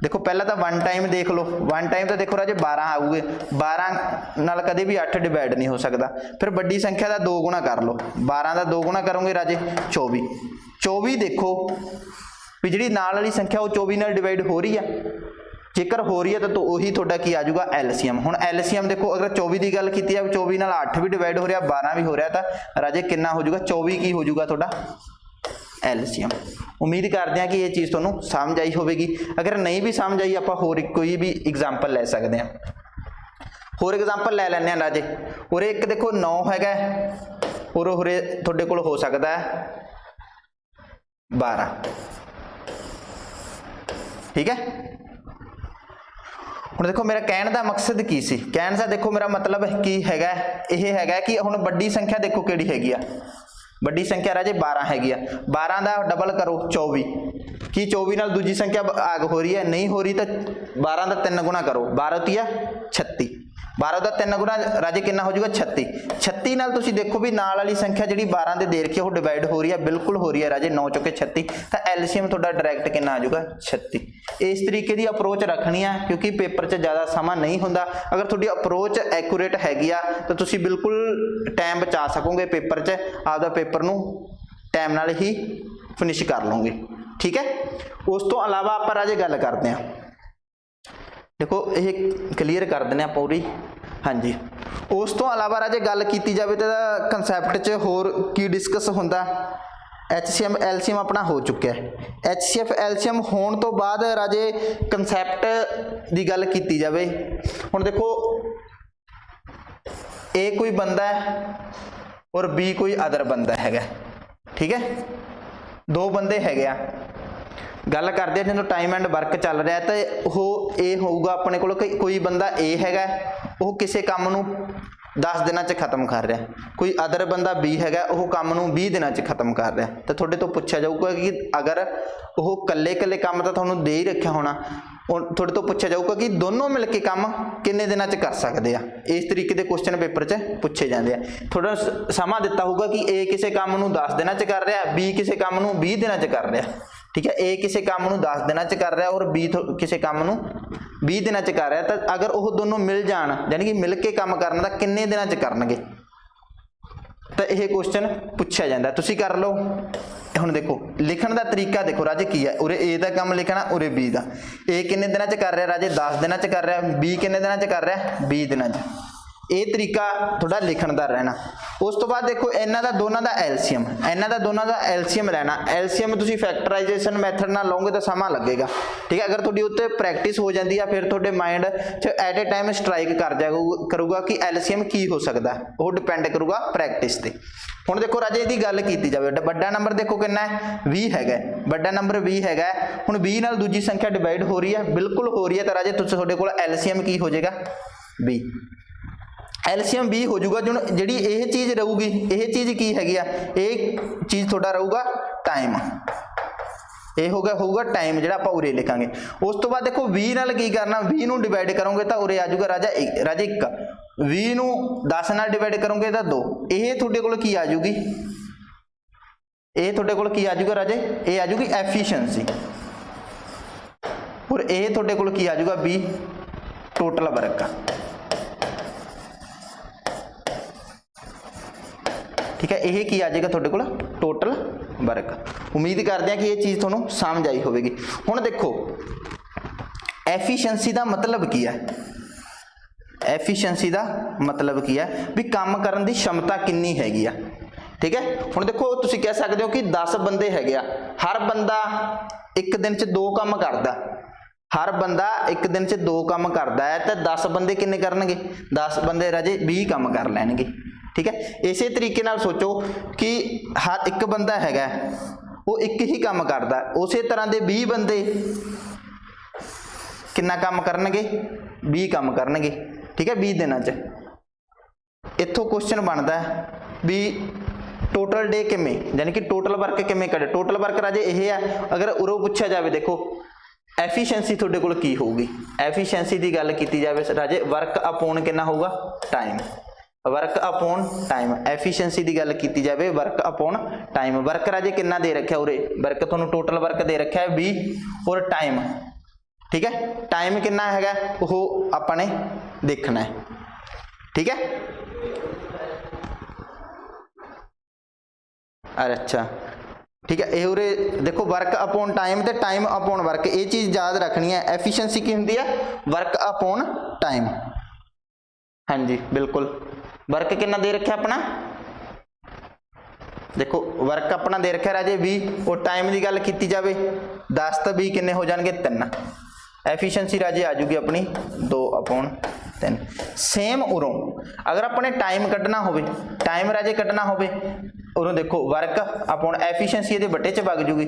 देखो पहला तो वन टाइम देख लो, वन टाइम तो देखो राजे 12 आऊगे, 12 नाल कदे भी 8 डिवाइड नहीं हो सकता। फिर बड़ी संख्या का 2 गुणा कर लो, 12 का 2 गुणा करोगे राजे 24, 24 देखो भी जी नाल वाली संख्या वो 24 नाल डिवाइड हो रही है, जेकर हो रही है तो वही थोड़ा की आ जाऊगा एलसीएम। हुण एलसीएम देखो अगर 24 की गल की 24 नाल 8 भी डिवाइड हो रहा, 12 भी हो रहा, तो राजे कितना हो जाऊगा 24 की हो जाऊगा थोड़ा एलसीएम। उम्मीद करते हैं कि ये चीज़ तुहानूं समझ आई होगी। अगर नहीं भी समझ आई आपां होर कोई भी एग्जाम्पल ले सकते हैं, होर एग्जाम्पल ले लैंदे राजे। उरे एक देखो 9 हैगा और उरे तुहाडे कोल हो सकता है 12, ठीक है। हुण देखो मेरा कहने का मकसद की सी, कहने का देखो मेरा मतलब की हैगा यह हैगा कि हुण बड़ी संख्या देखो किहड़ी हैगी आ, बड़ी संख्या राजे 12 हैगी आ, 12 का डबल करो 24, कि 24 नाल दूजी संख्या आग हो रही है, नहीं हो रही तो 12 का 3 गुणा करो, 12 तिया 36, 12 का 3 गुणा राजे कितना हो जाएगा 36, 36 नाल तुसीं देखो भी नाल वाली संख्या जिहड़ी 12 दे दे रखी है वो डिवाइड हो रही है, बिल्कुल हो रही है राजे 9 चौके 36, तो एलसीएम तुहाडा डायरैक्ट कितना आ जाऊगा 36। इस तरीके की अप्रोच रखनी है क्योंकि पेपर च ज़्यादा समा नहीं होंदा। अगर तुहाडी अप्रोच एक्यूरेट हैगी आ तो तुसीं बिल्कुल टाइम बचा सकोगे पेपर च, आपदा पेपर नूं टाइम नाल ही फिनिश कर लोगे, ठीक है। उस तो अलावा आप राजे गल करते हैं, देखो ये क्लीयर कर देने पूरी, हाँ जी। उस तो अलावा राजे गल की जाए तो कंसैप्ट च होर की डिस्कस होंदा, HCF LCM अपना हो चुका है। HCF LCM होने तो बाद राजे कंसैप्ट की गल की जाए, हुण देखो ए कोई बंदा है और बी कोई अदर बंदा हैगा, ठीक है, 2 बंदे हैगे आ, गल करते हैं जो टाइम एंड वर्क चल रहा है तो वो ए होगा अपने को, कोई बंदा ए हैगा वो किसी काम नूं 10 दिनों च खत्म कर रहा है, कोई अदर बंदा बी हैगा वो काम नूं 20 दिनों च खत्म कर रहा है। तो थोड़े तो पूछा जाऊगा कि अगर वो कल्ले कल्ले काम तो तुहानूं दे ही रखा होना, थोड़े तो पूछा जाऊगा कि दोनों मिलके काम किन्ने दिनों च कर सकते हैं, इस तरीके के क्वेश्चन पेपर च पूछे जाते हैं। थोड़ा समा दिता होगा कि ए किसी काम नूं 10 दिनों च कर रहा है, बी किसी काम नूं 20 दिनों च कर रहा है, ठीक है। ए किसी काम नूं 10 दिनों च कर रहा है और बी किसी काम नूं 20 दिनों च कर रहा है, तो अगर वो दोनों मिल जान यानी कि मिल के काम करना तो किन्ने दिनों च करनगे, तो यह क्वेश्चन पूछा जाता है। तुसीं कर लो। हुण देखो लिखण का तरीका देखो राजे की है, उरे ए का काम लिखना, उरे बी का। ए किन्ने दिनों च कर रहा राजे 10 दिनों च कर रहा है, बी किन्ने दिनों च कर रहा है 20 दिनों च। ये तरीका थोड़ा लिखण का रहना। उस तो बाद देखो इन्हां दा दोनों का एलसीएम, इन्हां दा दोनों का एलसीएम लेना। एलसीएम तुसीं फैक्टराइजेशन मैथड नाल लओगे तो समा लगेगा, ठीक है। अगर तुहाडी उत्ते प्रैक्टिस हो जाती है फिर तुहाडे माइंड च एट ए टाइम स्ट्राइक कर जाएगा करूगा कि एलसीएम की हो सकता है, वो डिपेंड करूगा प्रैक्टिस ते। हुण देखो राजे इहदी गल कीती जावे, बड़ा नंबर देखो कितना है 20 हैगा, बड़ा नंबर 20 हैगा। हुण 20 नाल दूजी संख्या डिवाइड हो रही है, बिल्कुल हो रही है, तो राजे तुहाडे कोल एलसीएम की हो जाएगा 20। एलसीएम 20 हो जाऊगा जो जी यह चीज़ रहूगी, यह चीज़ की हैगी आ, एक चीज़ थोड़ा रहूगा टाइम, ये होगा टाइम जो आप उरे लिखांगे। उस तो बाद देखो 20 नाल की करना, 20 नूं डिवाइड करोगे तो उरे आ जाऊगा राजा राजे 1, 20 नूं 10 नाल डिवाइड करोगे तो 2, ये तुहाडे कोल की आ जाऊगी, ये तुहाडे कोल की आ जाऊगा राजे, ये आ जाऊगी एफिशिएंसी, और ये तुहाडे कोल की आ जाऊगा बी टोटल वर्क, ठीक है। यह की आ जाएगा तुहाडे कोल टोटल वर्क। उम्मीद करते हैं कि ये चीज़ तुहानूं समझ आई होगी। हुण देखो एफिशिएंसी का मतलब की है, एफिशिएंसी का मतलब की है भी काम करने की क्षमता कितनी हैगी आ, ठीक है। हुण देखो तुसीं कह सकते हो कि 10 बंदे हैगे आ, हर बंदा एक दिन च 2 काम करदा, हर बंदा एक दिन च 2 काम करता है, तो 10 बंदे किन्ने करनगे, 10 बंदे राजे 20 काम कर लैणगे, ठीक है। इसे तरीके नाल सोचो कि हर एक बंदा हैगा वो एक ही काम करता, उस तरह के 20 बंदे कितना काम करनगे, 20 काम करनगे, ठीक है, 20 दिनों च। इत्थों क्वेश्चन बनता है भी टोटल डे किवें यानी कि टोटल वर्क किवें करे। टोटल वर्क राजे यह है, अगर उरों पूछा जाए देखो एफिशिएंसी तुहाडे कोल की होगी, एफिशिएंसी की गल की जाए राजे वर्क अपॉन कितना होगा time, work upon time. Efficiency की गल की जाए वर्क अपॉन टाइम, वर्क राजे कितना दे रखा उरे, वर्क तुहानूं टोटल वर्क दे रखा है 20 और टाइम ठीक है। टाइम कितना हैगा वो अपने देखना है, ठीक है। अच्छा ठीक है, ये उरे देखो वर्क अपॉन टाइम ते टाइम अपॉन वर्क, ये चीज़ याद रखनी है। एफिशिएंसी की होंगी है वर्क अपॉन टाइम। हाँ जी बिल्कुल, वर्क कितना दे रखा अपना, देखो वर्क अपना दे रखा राजे 20 और टाइम की गल की जाए 10 तो 20 किन्ने हो जाएंगे 3। एफिशिएंसी राजे आ जूगी अपनी 2/3। सेम उरों अगर अपने टाइम कढ़ना हो, टाइम राजे कढ़ना हो उरों देखो वर्क अपॉन एफिशिएंसी ये बटे च वग जूगी।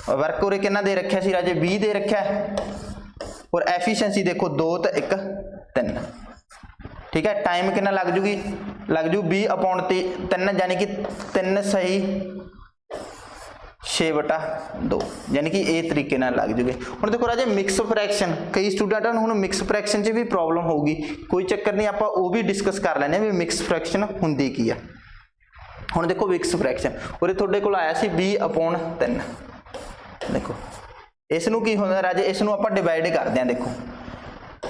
वर्क उरे कितना दे रखा सी राजे 20 दे रखा और एफिशिएंसी देखो 2 तो 1 3, ठीक है। टाइम कितना लग जूगी, लग जू 20/3 यानी कि 3 सही 6/2 यानी कि ये तरीके नाल लग जूगे। हुण देखो राजे मिक्स फ्रैक्शन, कई स्टूडेंटां नूं हुण मिक्स फ्रैक्शन च भी प्रॉब्लम होगी, कोई चक्कर नहीं, आपां वो भी डिस्कस कर लैंदे भी मिक्स फ्रैक्शन हुंदी की आ। हुण देखो मिक्स फ्रैक्शन उरे तुहाडे कोल आया सी 20/3, देखो इस नूं की हुंदा राजे, इस नूं आपां डिवाइड करदे आं। देखो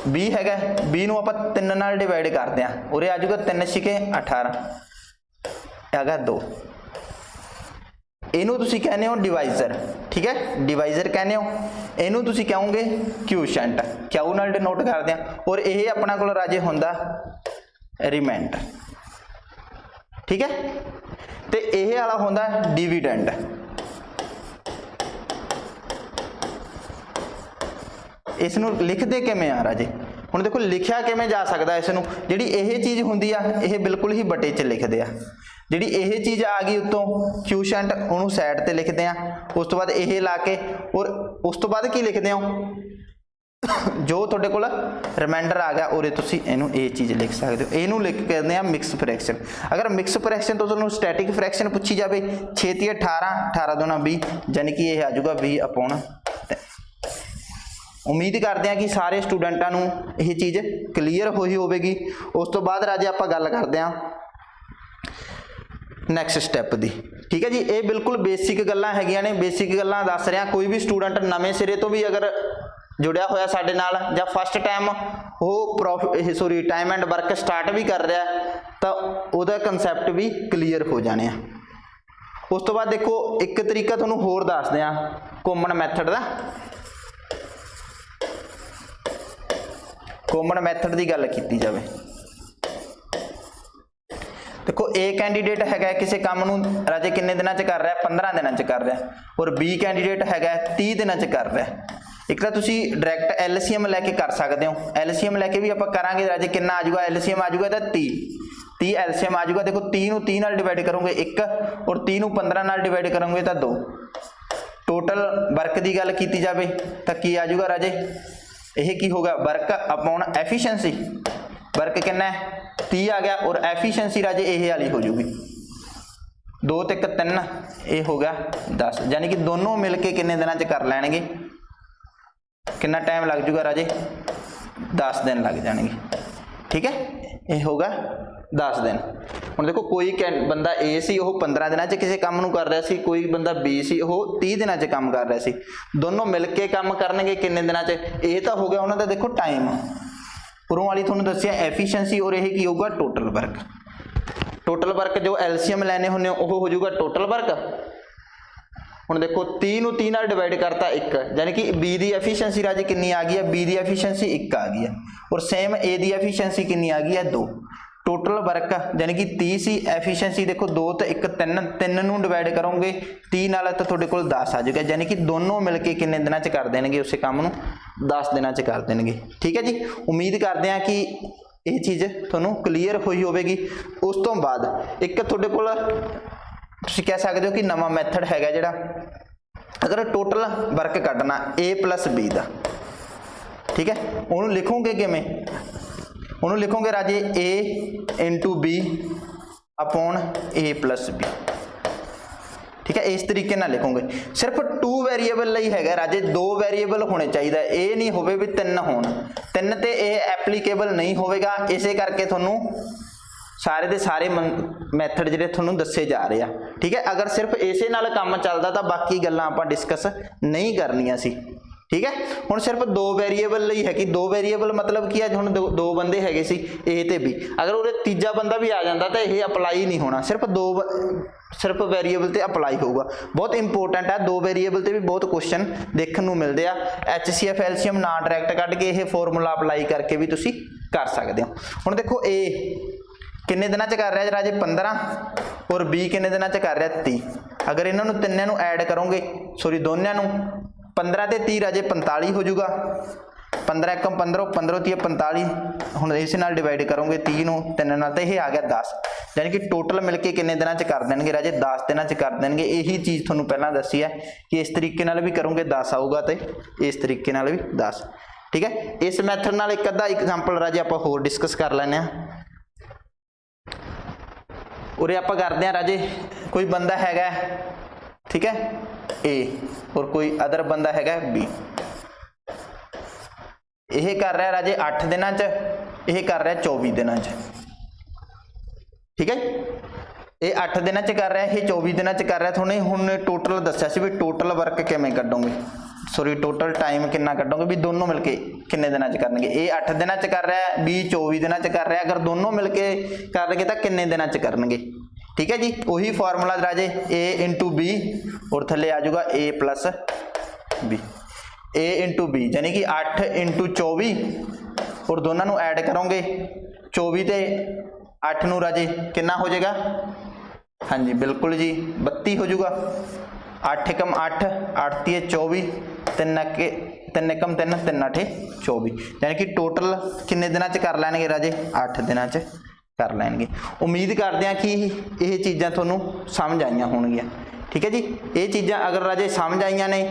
20 हैगा, 20 नूं आपां 3 नाल डिवाइड करदे आं, उरे आ जाऊगा 3 6 18 हैगा 2। इनू तुसी कहने हो डिवाइजर, ठीक है, डिवाइजर कहने हो। इनू तुसी कहोगे क्यूशेंट, क्यू नाल डिनोट करदे आ। और ये अपना कोल राजे हुंदा रिमाइंडर, ठीक है। ते ये वाला हुंदा डिविडेंड। इस नूं लिखदे किवें आ राजे, हुण देखो लिखिया किवें जा सकदा इस नूं, जिहड़ी ये चीज़ हुंदी आ ये बिल्कुल ही बटे च लिखदे आ। जिहड़ी ये चीज़ आ गई उत्तों क्यूशेंट उहनूं साइड ते लिखदे आ, उस तो बाद ये ला के और उस तो बाद की लिखदे हो जो तुहाडे कोल रिमाइंडर आ गया उरे तुसीं इहनूं ये चीज़ लिख सकदे हो। इहनूं लिख के कहते हैं मिक्स फ्रैक्शन। अगर मिक्स फ्रैक्शन तो तुहानूं स्टैटिक फ्रैक्शन पूछी जाए छेती 18 18 दूना 20 यानी कि यह आ जाऊगा 20/3। उम्मीद करते हैं कि सारे स्टूडेंटां नूं यह चीज़ क्लीयर होई होवेगी। उस तो बाद राजे आपां गल करदे हां नैक्सट स्टैप दी, ठीक है जी। ये बिल्कुल बेसिक गल्लां हैगियां ने, बेसिक गल्लां दस रहा। कोई भी स्टूडेंट नवें सिरे तो भी अगर जुड़िया होया साडे नाल जां फस्ट टाइम वो sorry time and work start भी कर रहा तो उहदा कंसैप्ट भी क्लीयर हो जाने। उस तो बाद देखो एक तरीका तुहानूं होर दसदे हां कॉमन मैथड दा। कॉमन मैथड की गल की जाए, देखो ए कैंडीडेट है किसी काम नूं राजे किन्ने दिनां च कर रहा है 15 दिनां च कर रहा है, और बी कैंडीडेट है 30 दिनां च कर रहा है। एक तो तुसी डायरैक्ट एलसीएम लैके कर सकते हो, एलसीएम लैके भी आप करांगे राजे किन्ना आ जाऊगा, एलसीएम आ जाऊगा तो 30 एलसीएम आ जाऊगा। देखो 30 नूं 30 नाल डिवाइड करोगे 1 और 30 नूं 15 नाल डिवाइड करोगे तो 2। टोटल वर्क की गल की जाए तो की आ जाऊगा राजे, यह की होगा वर्क अपॉन एफिशिएंसी। वर्क कितना है 30 आ गया और एफिशिएंसी राजे यह वाली हो जाऊगी 2 ते 1 3, ये हो गया 10। यानी कि दोनों मिलके किन्ने दिनों च कर लैणगे, कितना टाइम लग जूगा राजे 10 दिन लग जाएंगे, ठीक है। ये होगा 10 दिन। हुण देखो कोई बंदा ए सी वो 15 दिनों च किसी काम नूं कर रहा सी, कोई बंदा बी सी वो 30 दिनों च काम कर रहा सी, दोनों मिलके काम करनगे किन्ने दिनों च। ये तो हो गया उन्होंने देखो टाइम, उरों वाली तुहानूं दस्सिया एफिशिएंसी, और यह की होगा टोटल वर्क। टोटल वर्क जो एलसीएम लैने होने वो हो जाऊगा टोटल वर्क। हुण देखो 30 नूं 30 नाल डिवाइड करता 1, यानी कि बी दी एफिशिएंसी राजे कितनी आ गई है, बी दी एफिशिएंसी 1 आ गई है, और सेम ए दी एफिशिएंसी कितनी आ गई है 2। टोटल वर्क यानी कि 30 सी, एफिशिएंसी देखो 2 तो 1 3, 3 नूं डिवाइड करोगे 30 नाल तो तुहाडे कोल 10 आ जाएगा। यानी कि दोनों मिलके किन्ने दिनां च कर देणगे उस काम नूं 10 दिनां च कर देणगे, ठीक है जी। उम्मीद करते हैं कि ये चीज़ तुहानूं क्लीयर हुई होवेगी। उस तो बाद एक तुहाडे कोल तुसीं कह सकते हो कि नवा मैथड हैगा जिहड़ा, अगर टोटल वर्क कढना ए प्लस बी का, ठीक है, उन्होंने लिखोगे किवें, उन्होंने लिखोगे राजे ए इंटू बी अपॉन ए प्लस बी, ठीक है। इस तरीके ना लिखोगे। सिर्फ 2 वेरीएबल लई हैगा राजे, 2 वेरीएबल होने चाहिए, ये नहीं होवे भी 3 होण, 3 ते ये एप्लीकेबल नहीं होवेगा। इसे करके तुहानूं सारे दे सारे मैथड जिहड़े तुहानूं दस्से जा रहे हैं, ठीक है। अगर सिर्फ इसे नाल काम चलदा तो बाकी गल्लां आपां डिस्कस नहीं करनियां सी, ठीक है। हुण सिर्फ 2 वेरीएबल ਲਈ है कि 2 वेरीएबल मतलब की है, हुण 2 बंदे हैगे सी ए ते बी, अगर उरे तीजा बंदा भी आ जाता तो यह अपलाई नहीं होना, सिर्फ वेरीएबल ते अपलाई होगा। बहुत इंपोर्टेंट है, 2 वेरीएबल ते भी बहुत क्वेश्चन देखने को मिलते हैं। HCF एलसीएम ना डायरैक्ट कढ़ के यह फॉर्मूला अपलाई करके भी तुसी कर सकते हो। हुण देखो ए किन्ने दिनों च कर रहा है राजे 15 और बी किन्ने दिनों च कर रहा है 30। अगर इन्होंने तिन्ने नूं ऐड करोगे, सॉरी दोनों नूं, 15 ते 30 राजे 45 हो जाऊगा, 15 एकम 15, 15 30 45, हुण इस नाल डिवाइड करोगे 30 नूं 3 नाल तो यह आ गया 10, यानी कि टोटल मिलके किन्ने दिनों च कर देंगे राजे 10 दिनों च कर देंगे। यही चीज़ तुहानूं पहलां दसी है कि इस तरीके नाल भी करोगे 10 आऊगा तो इस तरीके नाल भी 10, ठीक है। इस मैथड नाल एक अद्धा एग्जाम्पल राजे आपां होर डिस्कस कर लैंदे हां। उरे आप करते हैं राजे, कोई बंदा हैगा, ठीक है, ए और कोई अदर बंदा हैगा बी, यह कर रहा है राजे 8 दिनों च, यह कर रहा है 24 दिनों च, ठीक है। ये 8 दिनों च कर रहा है, ये 24 दिनों च कर रहा है। थोड़े हुण टोटल दस्या सी भी टोटल वर्क किवें कड्डोगे, सॉरी टोटल टाइम कितना कड्डोगे भी दोनों मिलके किन्ने दिनों च करनगे। ये 8 दिनों च कर रहा है, बी 24 दिनों च कर रहा है, अगर दोनों मिलके करनगे तो किन्ने दिनों च करनगे, ठीक है जी। वही फॉर्मूला राजे ए इंटू बी और थले आ जाऊगा ए प्लस बी, ए इंटू बी यानी कि 8 इंटू 24 और दोनों नूं ऐड करोगे 24 ते 8 नूं राजे कितना हो जाएगा, हाँ जी बिल्कुल जी 32 हो जाऊगा। 8 एकम 8, 8 तीए 24, 3 एकम 3, 3 8 24, यानी कि टोटल किन्ने दिनों च कर लैणगे राजे 8 दिनों च कर लैणगे। उम्मीद करते हैं कि यह चीज़ां तुहानूं समझ आईयां होणगियां, ठीक है जी। ये चीज़ां अगर राजे समझ आईयां ने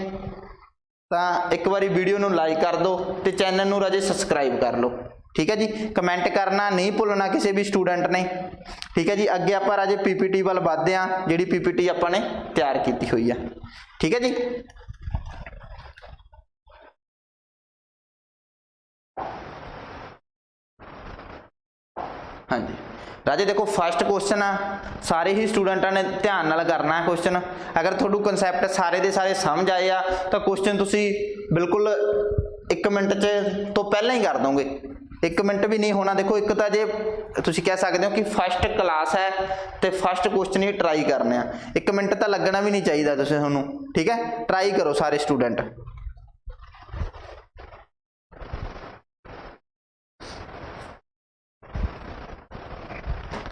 तो एक बारी वीडियो नूं लाइक कर दो तो चैनल नूं राजे सबसक्राइब कर लो, ठीक है जी। कमेंट करना नहीं भुलना किसी भी स्टूडेंट ने, ठीक है जी। अगे आप राजे पीपीटी वाल वधदे हां, जिहड़ी पीपीटी आपां ने तैयार की हुई है, ठीक है जी। हाँ जी राजे देखो फर्स्ट क्वेश्चन आ, सारे ही स्टूडेंटां ने ध्यान नाल करना है क्वेश्चन। अगर तुहानूं कंसैप्ट सारे दे सारे समझ आए आ तो क्वेश्चन तुसी बिल्कुल 1 मिनट च तो पहले ही कर दोगे, 1 मिनट भी नहीं होना। देखो एक तो जे तुसी कह सकते हो कि फर्स्ट क्लास है तो फर्स्ट क्वेश्चन ही ट्राई करने, 1 मिनट तो लगना भी नहीं चाहिए तुहानूं, ठीक है। ट्राई करो सारे स्टूडेंट।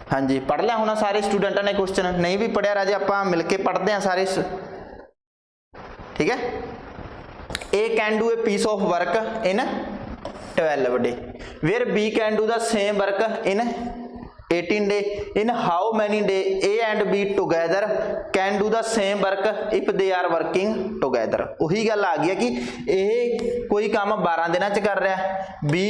हाँ जी पढ़ लिया होना सारे स्टूडेंटा ने क्वेश्चन, नहीं भी पढ़िया राजे आप मिलके पढ़ते हैं सारे, ठीक है। A can do a piece of work in 12 day, where B can do the same work in 18 day, in how many day A and B together can do the same work if they are working together. उही गल आ गई है कि ए कोई काम 12 दिनों च कर रहा है, बी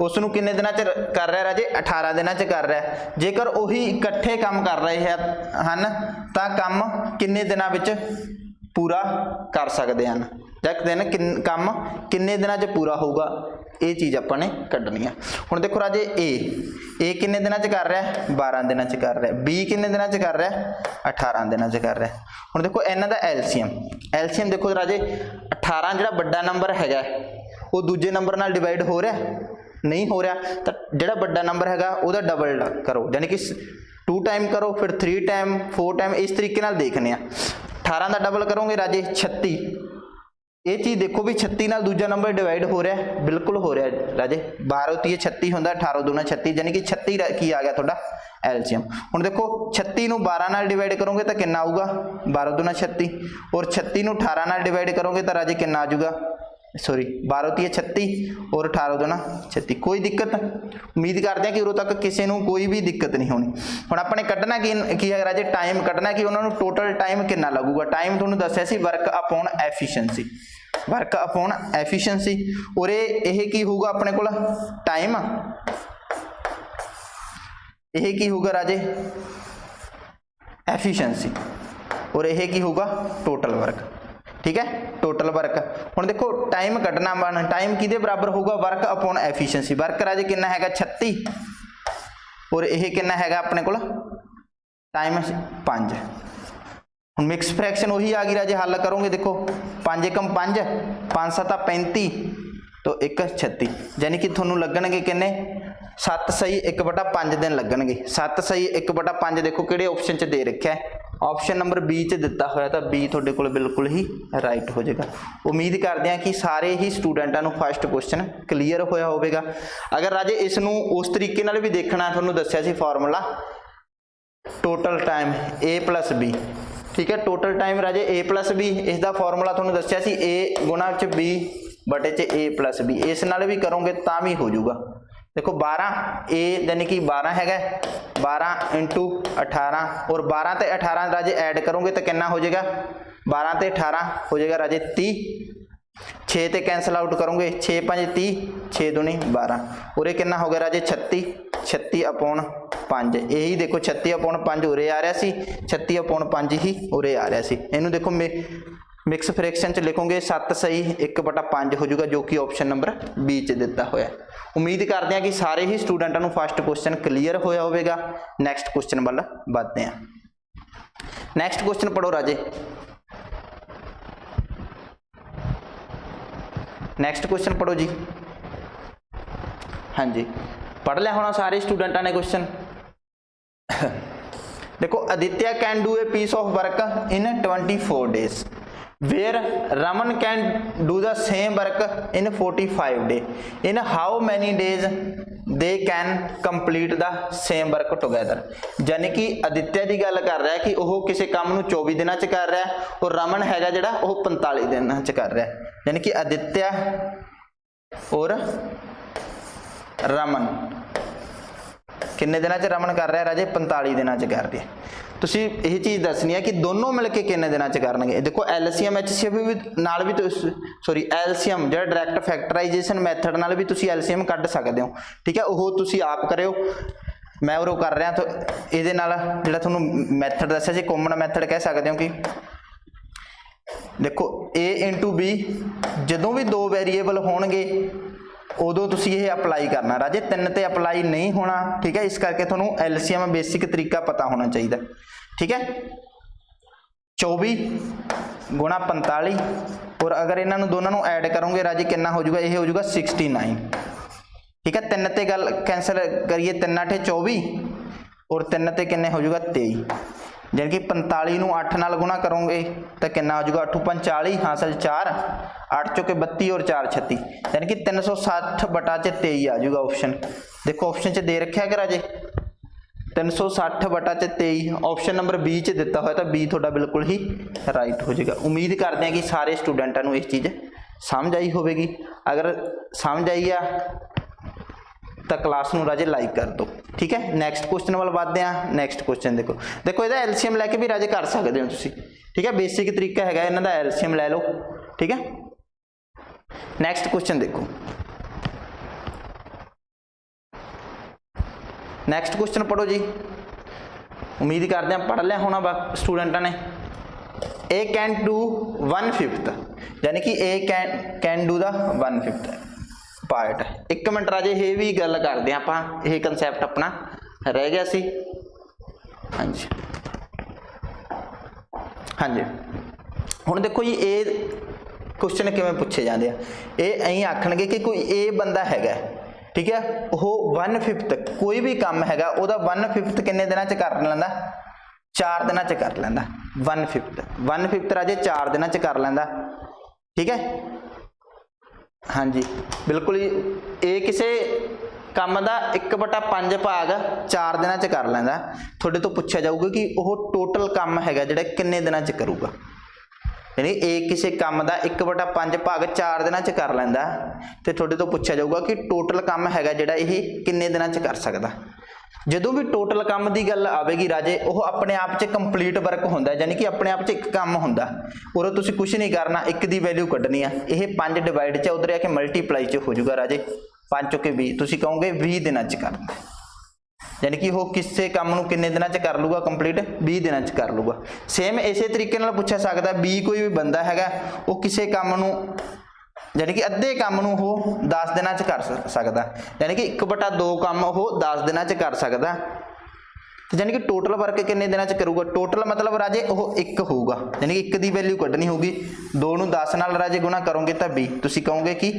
उसनों किन्ने दिनों च कर रहा है राजे 18 दिनों च कर रहा है। जेकर उही इकट्ठे काम कर रहे हैं तो काम किन्ने दिनों विच पूरा कर सकते हैं, एक दिन काम किन्ने दिनों च पूरा होगा, ये चीज़ अपने कढ़नी है। हुण देखो राजे ए किन्ने दिनों च कर रहा है 12 दिनों च कर रहा है, बी किन्ने दिनों च कर रहा है 18 दिनों च कर रहा है। हुण देखो इन्हां दा एलसीएम देखो राजे 18 जिहड़ा बड़ा नंबर हैगा वो दूजे नंबर नाल डिवाइड हो रहा है, नहीं हो रहा, तो जिहड़ा बड़ा नंबर हैगा उहदा डबल करो, यानी कि 2 टाइम करो फिर 3 टाइम 4 टाइम, इस तरीके नाल देखने। 18 का डबल करोगे राजे 36, ये चीज़ देखो भी 36 नाल दूजा नंबर डिवाइड हो रहा है, बिल्कुल हो रहा है राजे। 12 तीए 36 होंदा, 18 दूना 36, यानी कि 36 की आ गया थोड़ा एलसीएम। हुण देखो 36 नूं 12 नाल डिवाइड करोगे तो कितना आऊगा 12 दूना 36, और 36 नूं 18 नाल डिवाइड करोगे तो राजे कितना आ जाऊगा, सॉरी 12 तीए 36 और 18 दूना 36। कोई दिक्कत, उम्मीद करते हैं कि उरों तक किसी को कोई भी दिक्कत नहीं होनी। हुण अपने कढ़ना की है राजे टाइम कढ़ना कि उन्होंने टोटल टाइम कितना लगूगा। टाइम तुहानूं दस्सिया सी work upon efficiency, work upon efficiency, और ये की होगा अपने कोल टाइम, यह की होगा राजे एफिशिएंसी, और यह की होगा टोटल वर्क, ठीक है, टोटल वर्क। हुण देखो टाइम कढ़ना बन, टाइम किहदे बराबर होगा वर्क अपॉन एफिशिएंसी। वर्क राजे कितना हैगा 36 और यह कितना हैगा अपने कोल टाइम 5, ਹੁਣ ਮਿਕਸ ਫ੍ਰੈਕਸ਼ਨ ਉਹੀ ਆ ਗਈ ਰਾਜੇ, ਹੱਲ ਕਰੋਗੇ ਦੇਖੋ 5 × 5 5 7 35 तो 1 36, यानी कि थोनू लगणगे किन्ने 7 सही 1/5 दिन लगणगे। 7 सही 1/5 देखो किहड़े ऑप्शन च दे रखा है, ऑप्शन नंबर बी च दिता होया, तो बी तुहाडे कोल बिल्कुल ही राइट हो जाएगा। उम्मीद करते हैं कि सारे ही स्टूडेंटां नू फर्स्ट क्वेश्चन क्लीयर होया होवेगा। अगर राजे इसनू उस तरीके नाल भी देखना, तुहानू दस्सिया सी formula total time A + B, ठीक है। टोटल टाइम राजे A + B, इसका फार्मूला तुहानू दस्सिया सी A गुणा च B बटे च A + B, इस नाल भी करोगे तो भी हो जाऊगा। देखो 12 A यानी कि 12 है, 12 × 18 और 12 ते 18 राजे ऐड करोगे तो कितना हो जाएगा, 12 ते 18 हो जाएगा राजे 30, 6 ते कैंसल आउट करोगे 6 × 5 30, 6 दूनी 12, और कितना हो गया राजे 36, 36/5। यही देखो 36/5 उरे आ रहा सी, 36/5 ही उरे आ रहा सी। इनू देखो मिक्स फ्रैक्शन च लिखोगे 7 सही 1/5 हो जाएगा, जो कि ऑप्शन नंबर बी च दिता होया। उम्मीद करते हैं कि सारे ही स्टूडेंटां नू फर्स्ट क्वेश्चन क्लीयर होया होवेगा। नैक्सट क्वेश्चन वाल बढ़ते हैं। नैक्सट क्वेश्चन पढ़ो राजे। नैक्सट क्वेश्चन पढ़ो जी। हाँ जी, पढ़ लिया होना सारे स्टूडेंटां ने क्वेश्चन। देखो, Aditya can do a piece of work in 24 days, where Raman can do the same work in 45 days. In how many days they can complete the same work together? यानी कि आदित्य की गल कर रहा है कि वह किसी काम नू 24 दिनों च कर रहा है, और रमन हैगा जिहड़ा वह 45 दिनों च कर रहा है। यानी कि आदित्य और रमन किन्ने दिनों च रमन कर रहा है राजे, 45 दिनों च कर रहा है। तुसी यही चीज़ दसनी है कि दोनों मिलके किन्ने दिनों च करनगे। देखो एलसीएम एचसीएफ भी नाल भी सॉरी एलसीएम जो डायरैक्ट फैक्टराइजेशन मैथड नाल भी तुसी एलसीएम कढ सकते हो, ठीक है। वो तुसी आप करो, मैं वो कर रहा, तो ये जिहड़ा तुहानू मैथड दस्सिया सी कॉमन मैथड कह सकते हो कि देखो A × B जदों भी 2 वेरीएबल होणगे उदों तुसी ये अप्लाई करना राजे, 3 ते अप्लाई नहीं होना, ठीक है। इस करके तुहानू एलसीएम बेसिक तरीका पता होना चाहिए, ठीक है। 24 × 45 और अगर इन्हों दोनों ऐड करोगे राजे कितना हो जाएगा, ये हो जाएगा 69, ठीक है। 3 ते गल कैंसल करिए, 3 × 8 = 24 और 3 ते किन्ने हो जाएगा 23, यानी कि 45 नू 8 नाल गुणा करोगे तो कितना हो जाएगा 8 × 45 हासिल 4, 8 × 32 और 4 = 36, यानी कि 360/23 आ जाएगा ऑप्शन। देखो ऑप्शन च दे रखा है राजे 360/23, ऑप्शन नंबर बी च दिता हुआ, तो बी थोड़ा बिल्कुल ही राइट हो जाएगा। उम्मीद करते हैं कि सारे स्टूडेंटां नू इस चीज़ समझ आई होगी। अगर समझ आई है तो क्लास नू राजे लाइक कर दो, ठीक है। नैक्सट क्वेश्चन वाल बढ़ते हैं। नैक्सट क्वेश्चन देखो, देखो ये एलसीएम लैके भी राजे कर सकते हो तुसी, ठीक है। बेसिक तरीका है इन्हां दा, एलसीएम लै लो, ठीक है। नैक्सट क्वेश्चन देखो, नैक्सट क्वेश्चन पढ़ो जी। उम्मीद करते हैं पढ़ लिया होना स्टूडेंटां ने। A कैन डू 1/5, यानी कि A can do the 1/5 part. 1 minute राजे ये भी गल करते हैं आप, ये कंसैप्ट अपना रह गया सी। हाँ जी, हाँ जी। हुण देखो जी, ये क्वेश्चन किवें पूछे जाते हैं, ये अं आखणगे कि कोई ए बंदा हैगा, ठीक है, वो 1/5 कोई भी काम हैगा उहदा 1/5 किन्ने दिनां च कर लैंदा, 4 दिनां च कर लैंदा। 1/5 राजे 4 दिनां च कर लैंदा, ठीक है। हाँ जी, बिल्कुल ही। ये किसी काम का 1/5 भाग 4 दिनां च कर लैंदा। थोड़े तो पूछा जाऊगा कि वह टोटल काम हैगा जिहड़ा किन्ने दिनां च करूगा, यानी एक किसी काम का 1/5 भाग 4 दिनां च कर लैंदा, तो थोड़े तो पूछा जाऊगा कि टोटल काम हैगा जिहड़ा ये किन्ने दिनां च कर सकदा। जदों भी टोटल काम की गल आएगी राजे, वह अपने आप च कंप्लीट वर्क होंदा, यानी कि अपने आप च एक काम होंदा, और तुसी कुछ नहीं करना, 1 की वैल्यू कढ़नी है। यह 5 डिवाइड च उधर आके मल्टीप्लाई च हो जाऊगा राजे, 5 × 20 तुसी कहोगे 20 दिनां च करना, यानी कि वह किसी काम नूं किन्ने दिनां च कर लूगा कंप्लीट, 20 दिनां च कर लूगा। सेम इसे तरीके नाल पूछा सकता बी कोई भी बंदा हैगा वो किसी काम नूं यानी कि अद्धे काम नूं वो 10 दिनां च कर सकदा, यानी कि 1/2 काम वो 10 दिनां च कर सकदा, तो यानी कि टोटल वर्क किन्ने दिनां च करूगा, टोटल मतलब राजे वो एक होगा, यानी कि एक की वैल्यू कढ़नी होगी, 2 ਨੂੰ 10 ਨਾਲ राजे गुणा करोगे तो 20, तुसीं कहोगे कि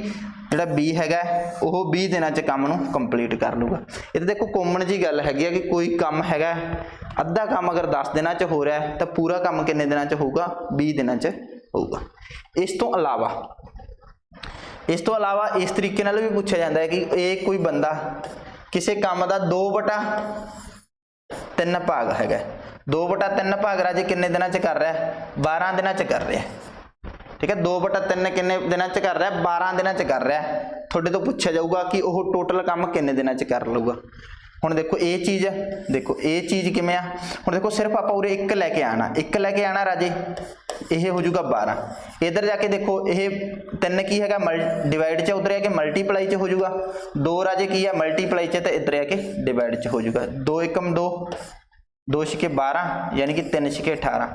ਜਿਹੜਾ 20 हैगा वो 20 ਦਿਨਾਂ ਚ ਕੰਮ ਨੂੰ ਕੰਪਲੀਟ ਕਰ ਲੂਗਾ। ਇਹ ਤਾਂ ਦੇਖੋ ਕਾਮਨ ਜੀ ਗੱਲ ਹੈਗੀ ਆ ਕਿ ਕੋਈ ਕੰਮ ਹੈਗਾ ਅੱਧਾ ਕੰਮ ਅਗਰ 10 ਦਿਨਾਂ ਚ ਹੋ ਰਿਹਾ ਤਾਂ ਪੂਰਾ ਕੰਮ ਕਿੰਨੇ ਦਿਨਾਂ ਚ ਹੋਊਗਾ, 20 ਦਿਨਾਂ ਚ ਹੋਊਗਾ। ਇਸ ਤੋਂ ਇਲਾਵਾ ਇਸ ਤਰੀਕੇ ਨਾਲ ਵੀ ਪੁੱਛਿਆ ਜਾਂਦਾ ਹੈ ਕਿ ਇਹ ਕੋਈ ਬੰਦਾ ਕਿਸੇ ਕੰਮ ਦਾ 2/3 ਭਾਗ ਹੈਗਾ, 2/3 ਭਾਗ ਰਾਜੇ ਕਿੰਨੇ ਦਿਨਾਂ ਚ ਕਰ ਰਿਹਾ, 12 ਦਿਨਾਂ ਚ ਕਰ ਰਿਹਾ। ठीक है, 2/3 किन्ने दिनां च कर रहा है, 12 दिनां च कर रहा है। थोड़े तो पूछा जाऊगा कि वह टोटल काम किन्ने दिनां च कर लूगा। हुण देखो ये चीज़, देखो ये चीज़ किवें आ, हुण देखो सिर्फ आप उरे एक लैके आना, एक लैके आना राजे, यह हो जाऊगा 12। इधर जाके देखो ये 3 की है डिवाइड च, उधर आके मल्टीप्लाई च हो जाऊगा, 2 राजे की है मल्टीप्लाई च, तो इधर आके डिवाइड च हो जाऊगा। 2 एकम 2, 2 छिके 12, यानी कि 3 छिके 18,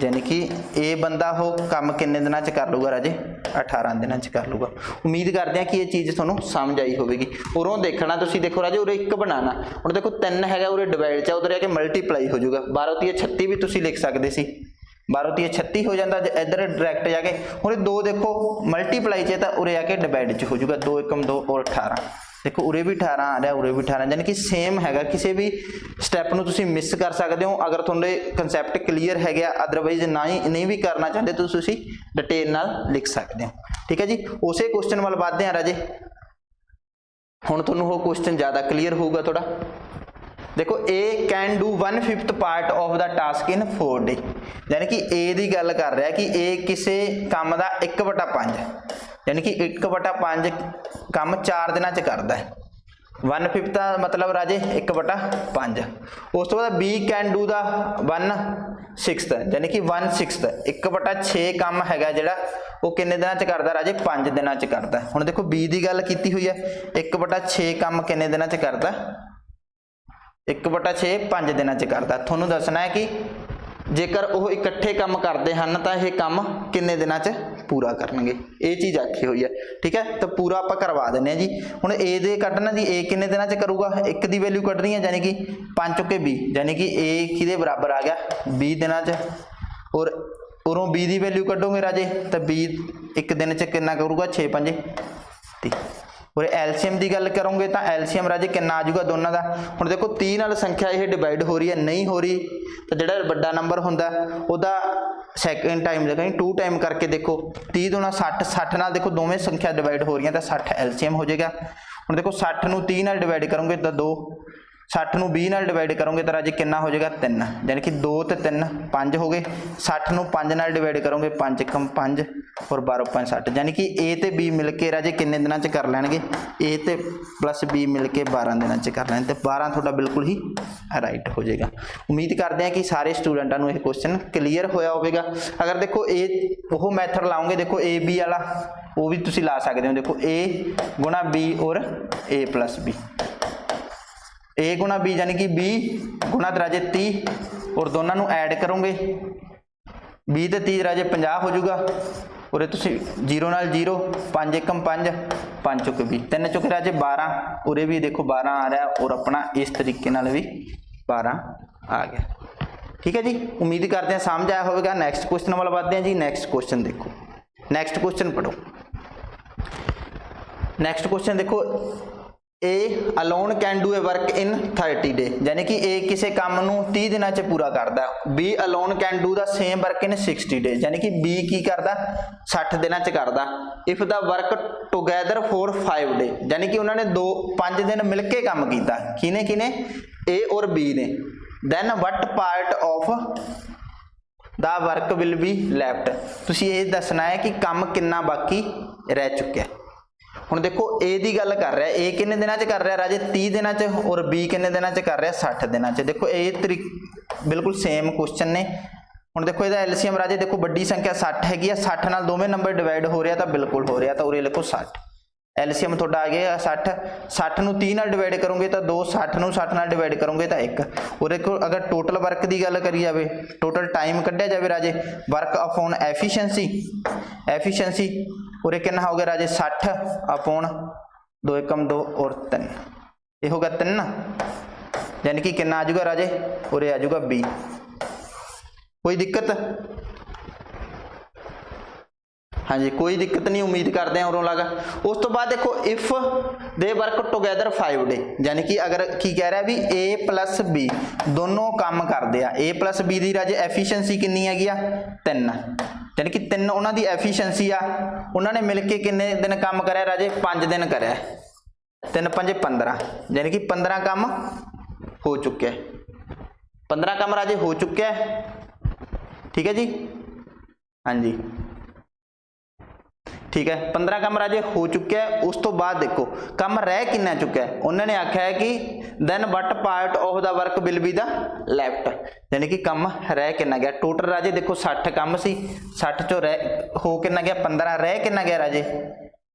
यानी कि ये बंदा हो काम किन्ने दिनां च कर लूगा राजे, 18 दिनां च कर लूगा। उम्मीद करते हैं कि ये चीज़ तुहानूं समझ आई होगी। उरों देखना तुसीं देखो राजे, उरे 1 बनाना, हुण देखो 3 हैगा उरे डिवाइड च, उधर आके मल्टीप्लाई हो जाऊगा, 12 × 36 भी तुसीं लिख सकते सी, 12 × 36 हो जाता, इधर डायरैक्ट जाके हुण 2 देखो मल्टीप्लाई च, तो उरे आके डिवाइड च हो जाऊगा, 2 एकम 2 और 18, देखो उरे भी 18 आ रहा, उरे भी 18, यानी कि सेम हैगा, किसी भी स्टैप नूं तुसीं मिस कर सकते हो अगर तुहाडे कंसैप्ट क्लीयर है। अदरवाइज नहीं भी करना चाहते तो तुसीं डिटेल नाल लिख सकते हो। ठीक है जी, उसे क्वेश्चन वाल वधदे हां राजे। हुण तुहानूं वो क्वेश्चन ज़्यादा क्लीयर होगा थोड़ा। देखो A can do 1/5 part of the task in 4 day, यानी कि ए की गल कर रहा है कि ए किसी काम का 1/5, यानी कि 1/5 काम 4 दिनां च करता है। 1/5 का मतलब राजे 1/5। उस तो बाद बी कैन डू द 1/6, यानी कि 1/6, 1/6 काम हैगा जिहड़ा वो किन्ने दिनां च करदा राजे, 5 दिनां च करदा। हुण देखो बी की गल कीती हुई है, 1/6 काम किन्ने दिनां च करदा, 1/6 5 दिनां च करदा। तुहानूं दसना है कि जेकर वो इकट्ठे काम करते हैं तो यह काम किन्ने दिनां च पूरा करनगे, ये चीज़ आखी हुई है। ठीक है, तो पूरा आप करवा दें जी। हुण ए दे कढ़ना जी, ए किन्ने दिनां च करूगा, 1 की वैल्यू कढ़नी है, यानी कि 5 चुके 20, यानी कि ए किहदे बराबर आ गया, 20 दिनां च। और उरों बी की वैल्यू कढ़ोगे राजे तो 20 1 दिन च किन्ना करूगा, 6 5 30। और एलसीएम की गल करोगे तो एलसीएम राजे कितना आ जाऊगा दोनों का। हुण देखो 30 नाल संख्या ये डिवाइड हो रही है, नहीं हो रही, तो जिहड़ा बड़ा नंबर हुंदा उहदा सैकेंड टाइम कहीं 2 टाइम करके देखो, 30 दूना 60, 60 नाल देखो दोवें संख्या डिवाइड हो रही है तो 60 एलसीएम हो जाएगा। हुण देखो 60 नूं 30 नाल डिवाइड करोगे तो 2, 60 नूं 20 नाल डिवाइड करोगे तो राजे कितना हो जाएगा, 3, यानी कि 2 ते 3 5 हो गए। 60 नूं 5 नाल डिवाइड करोगे, 5 एकम 5 और 12 5 60, यानी कि ए ते बी मिल के राजे किन्ने दिनां च कर लैणगे, ए ते प्लस बी मिल के 12 दिनां च कर लैण, तो 12 थोड़ा बिल्कुल ही राइट हो जाएगा। उम्मीद करते हैं कि सारे स्टूडेंटां नूं यह क्वेश्चन क्लीयर होया होगा। अगर देखो ए वो मैथड लाओगे, देखो ए बी वाला वो भी तुसीं ला सकते हो। देखो ए गुणा बी और ए प्लस बी, ए गुणा बी यानी कि बी गुणा राजे 30, और दोनों नूं ऐड करोगे 20 ते 30 राजे 50 हो जाऊगा। और तुसीं 0 नाल 0, 5 एकम 5, 5 चुके 20, 3 चुके राजे 12, उरे भी देखो 12 आ रहा है, और अपना इस तरीके नाल भी 12 आ गया। ठीक है जी, उम्मीद करते हैं समझ आया होगा। नैक्सट क्वेश्चन वाल बढ़ते हैं जी। नैक्सट क्वेश्चन देखो, नैक्सट क्वेश्चन पढ़ो। नैक्सट क्वेश्चन देखो, A alone can do A work in 30 day, यानी कि ए किसी काम नूं 30 दिनां च पूरा करदा। B alone can do the same work in 60 day, यानी कि बी की करदा 60 दिनां च करदा। If they work together for 5 day, यानी कि उन्होंने 5 दिन मिल के काम किया, किने किने ए और बी ने। Then what part of the work will be left, तुसीं ये दसना है कि काम कितना बाकी रह चुका है। हुण देखो ए की गल कर रहा है, ए किन्ने दिनां च कर रहा है राजे, 30 दिनां च, और बी किन्ने दिनां च कर रहा है, 60 दिनां च। देखो ये बिल्कुल सेम क्वेश्चन ने। हुण देखो इहदा एलसीएम राजे, देखो बड़ी संख्या 60 हैगी, 60 नाल दोवें नंबर डिवाइड हो रहा तो बिल्कुल हो रहा, तो उरे लिखो 60। एलसीएम थोड़ा आ गया 60, 60 नूं 30 नाल डिवाइड करोगे तो 2, 60 नूं 60 नाल डिवाइड करोगे तो 1। और देखो अगर टोटल वर्क की गल करी जाए, टोटल टाइम कढ़िया जाए राजे, वर्क अपॉन एफिशिएंसी, एफिशिएंसी उरे कितना हो गया राजे, 60 अपॉन 2 एकम 2 और 3, ये होगा 3। यानी कि कितना आ जाऊगा राजे, उरे आ जाऊगा बी। कोई दिक्कत? हाँ जी, कोई दिक्कत नहीं, उम्मीद करते हैं उरों लगा। उस तो बाद देखो if they work together 5 day, यानी कि अगर की कह रहा है भी ए प्लस बी दोनों काम करते हैं, ए प्लस बी की राजे एफिशिएंसी कितनी हैगी आ 3, यानी कि 3 उन्हां दी एफिशिएंसी आ, उन्होंने मिलके किन्ने दिन काम कराया राजे 5 दिन कराया, 3 5 15, यानी कि 15 काम हो चुके हैं, 15 काम राजे हो चुके हैं। ठीक है जी, हाँ जी ठीक है, 15 काम राजे हो चुके हैं। उस तो बाद देखो काम रह कितना चुका है, उन्होंने आख्या है कि then what part of the work will be the left, यानी कि काम रह कितना गया। टोटल राजे देखो 60 काम सी, 60 चो रह हो कितना गया 15, रह कितना गया राजे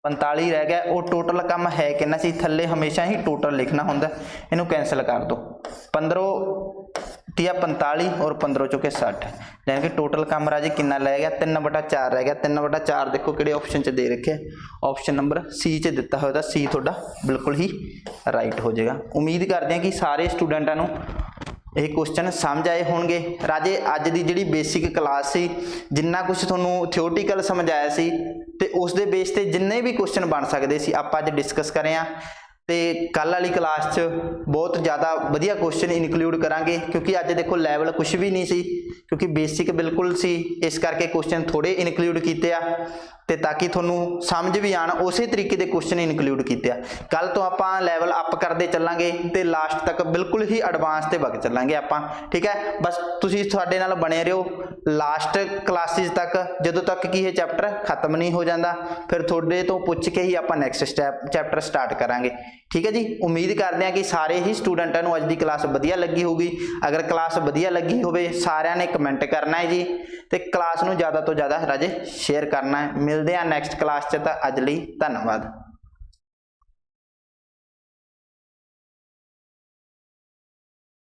45 रह गया। वो टोटल काम है कितना सी, थले हमेशा ही टोटल लिखना होंगे, इनू कैंसिल कर दो, 15 तिया 45 और 15 चौके 60, यानी कि टोटल काम राजे कितना रह गया 3/4 रह गया। 3/4 देखो कि ऑप्शन च दे रखे, ऑप्शन नंबर सी च दिता होया, सी थोड़ा बिल्कुल ही राइट हो जाएगा। उम्मीद करते हैं कि सारे स्टूडेंटां नूं ਇਹ क्वेश्चन समझ आए होंगे। राजे अज की जी बेसिक क्लास सी, जिन्ना कुछ थोनों थियोटिकल समझाया सी ते उस दे बेस ते जिन्ने भी क्वेश्चन बन सकते सी आपां अज डिस्कस करे आ, ते कल वाली क्लास च बहुत ज़्यादा वधिया क्वेश्चन इनकलूड करांगे, क्योंकि अज देखो लैवल कुछ भी नहीं सी, क्योंकि बेसिक बिल्कुल सी, इस करके क्वेश्चन थोड़े इनकलूड कीते आ, ते ताकि थोनों समझ भी आण उस तरीके के क्वेश्चन इनकलूड कीते आ। कल तो आपां लैवल अप करते चलांगे ते लास्ट तक बिल्कुल ही एडवांस ते वग चलांगे आपां। ठीक है, बस तुसीं साडे नाल बने रहो लास्ट क्लासिस तक, जदों तक कि यह चैप्टर खत्म नहीं हो जाता, फिर थोड़े तो पुछ के ही आपां नैक्सट चैप्टर स्टार्ट करांगे। ठीक है जी, उम्मीद करते हैं कि सारे ही स्टूडेंटां नूं अज दी क्लास वधिया लगी होगी। अगर क्लास वधिया लगी होवे सारिਆਂ ने कमेंट करना है जी, ते क्लास नूं ज़्यादा तो ज़्यादा राजे शेयर करना है। मिलते हैं नैक्सट क्लास च, तां अज लई धन्नवाद।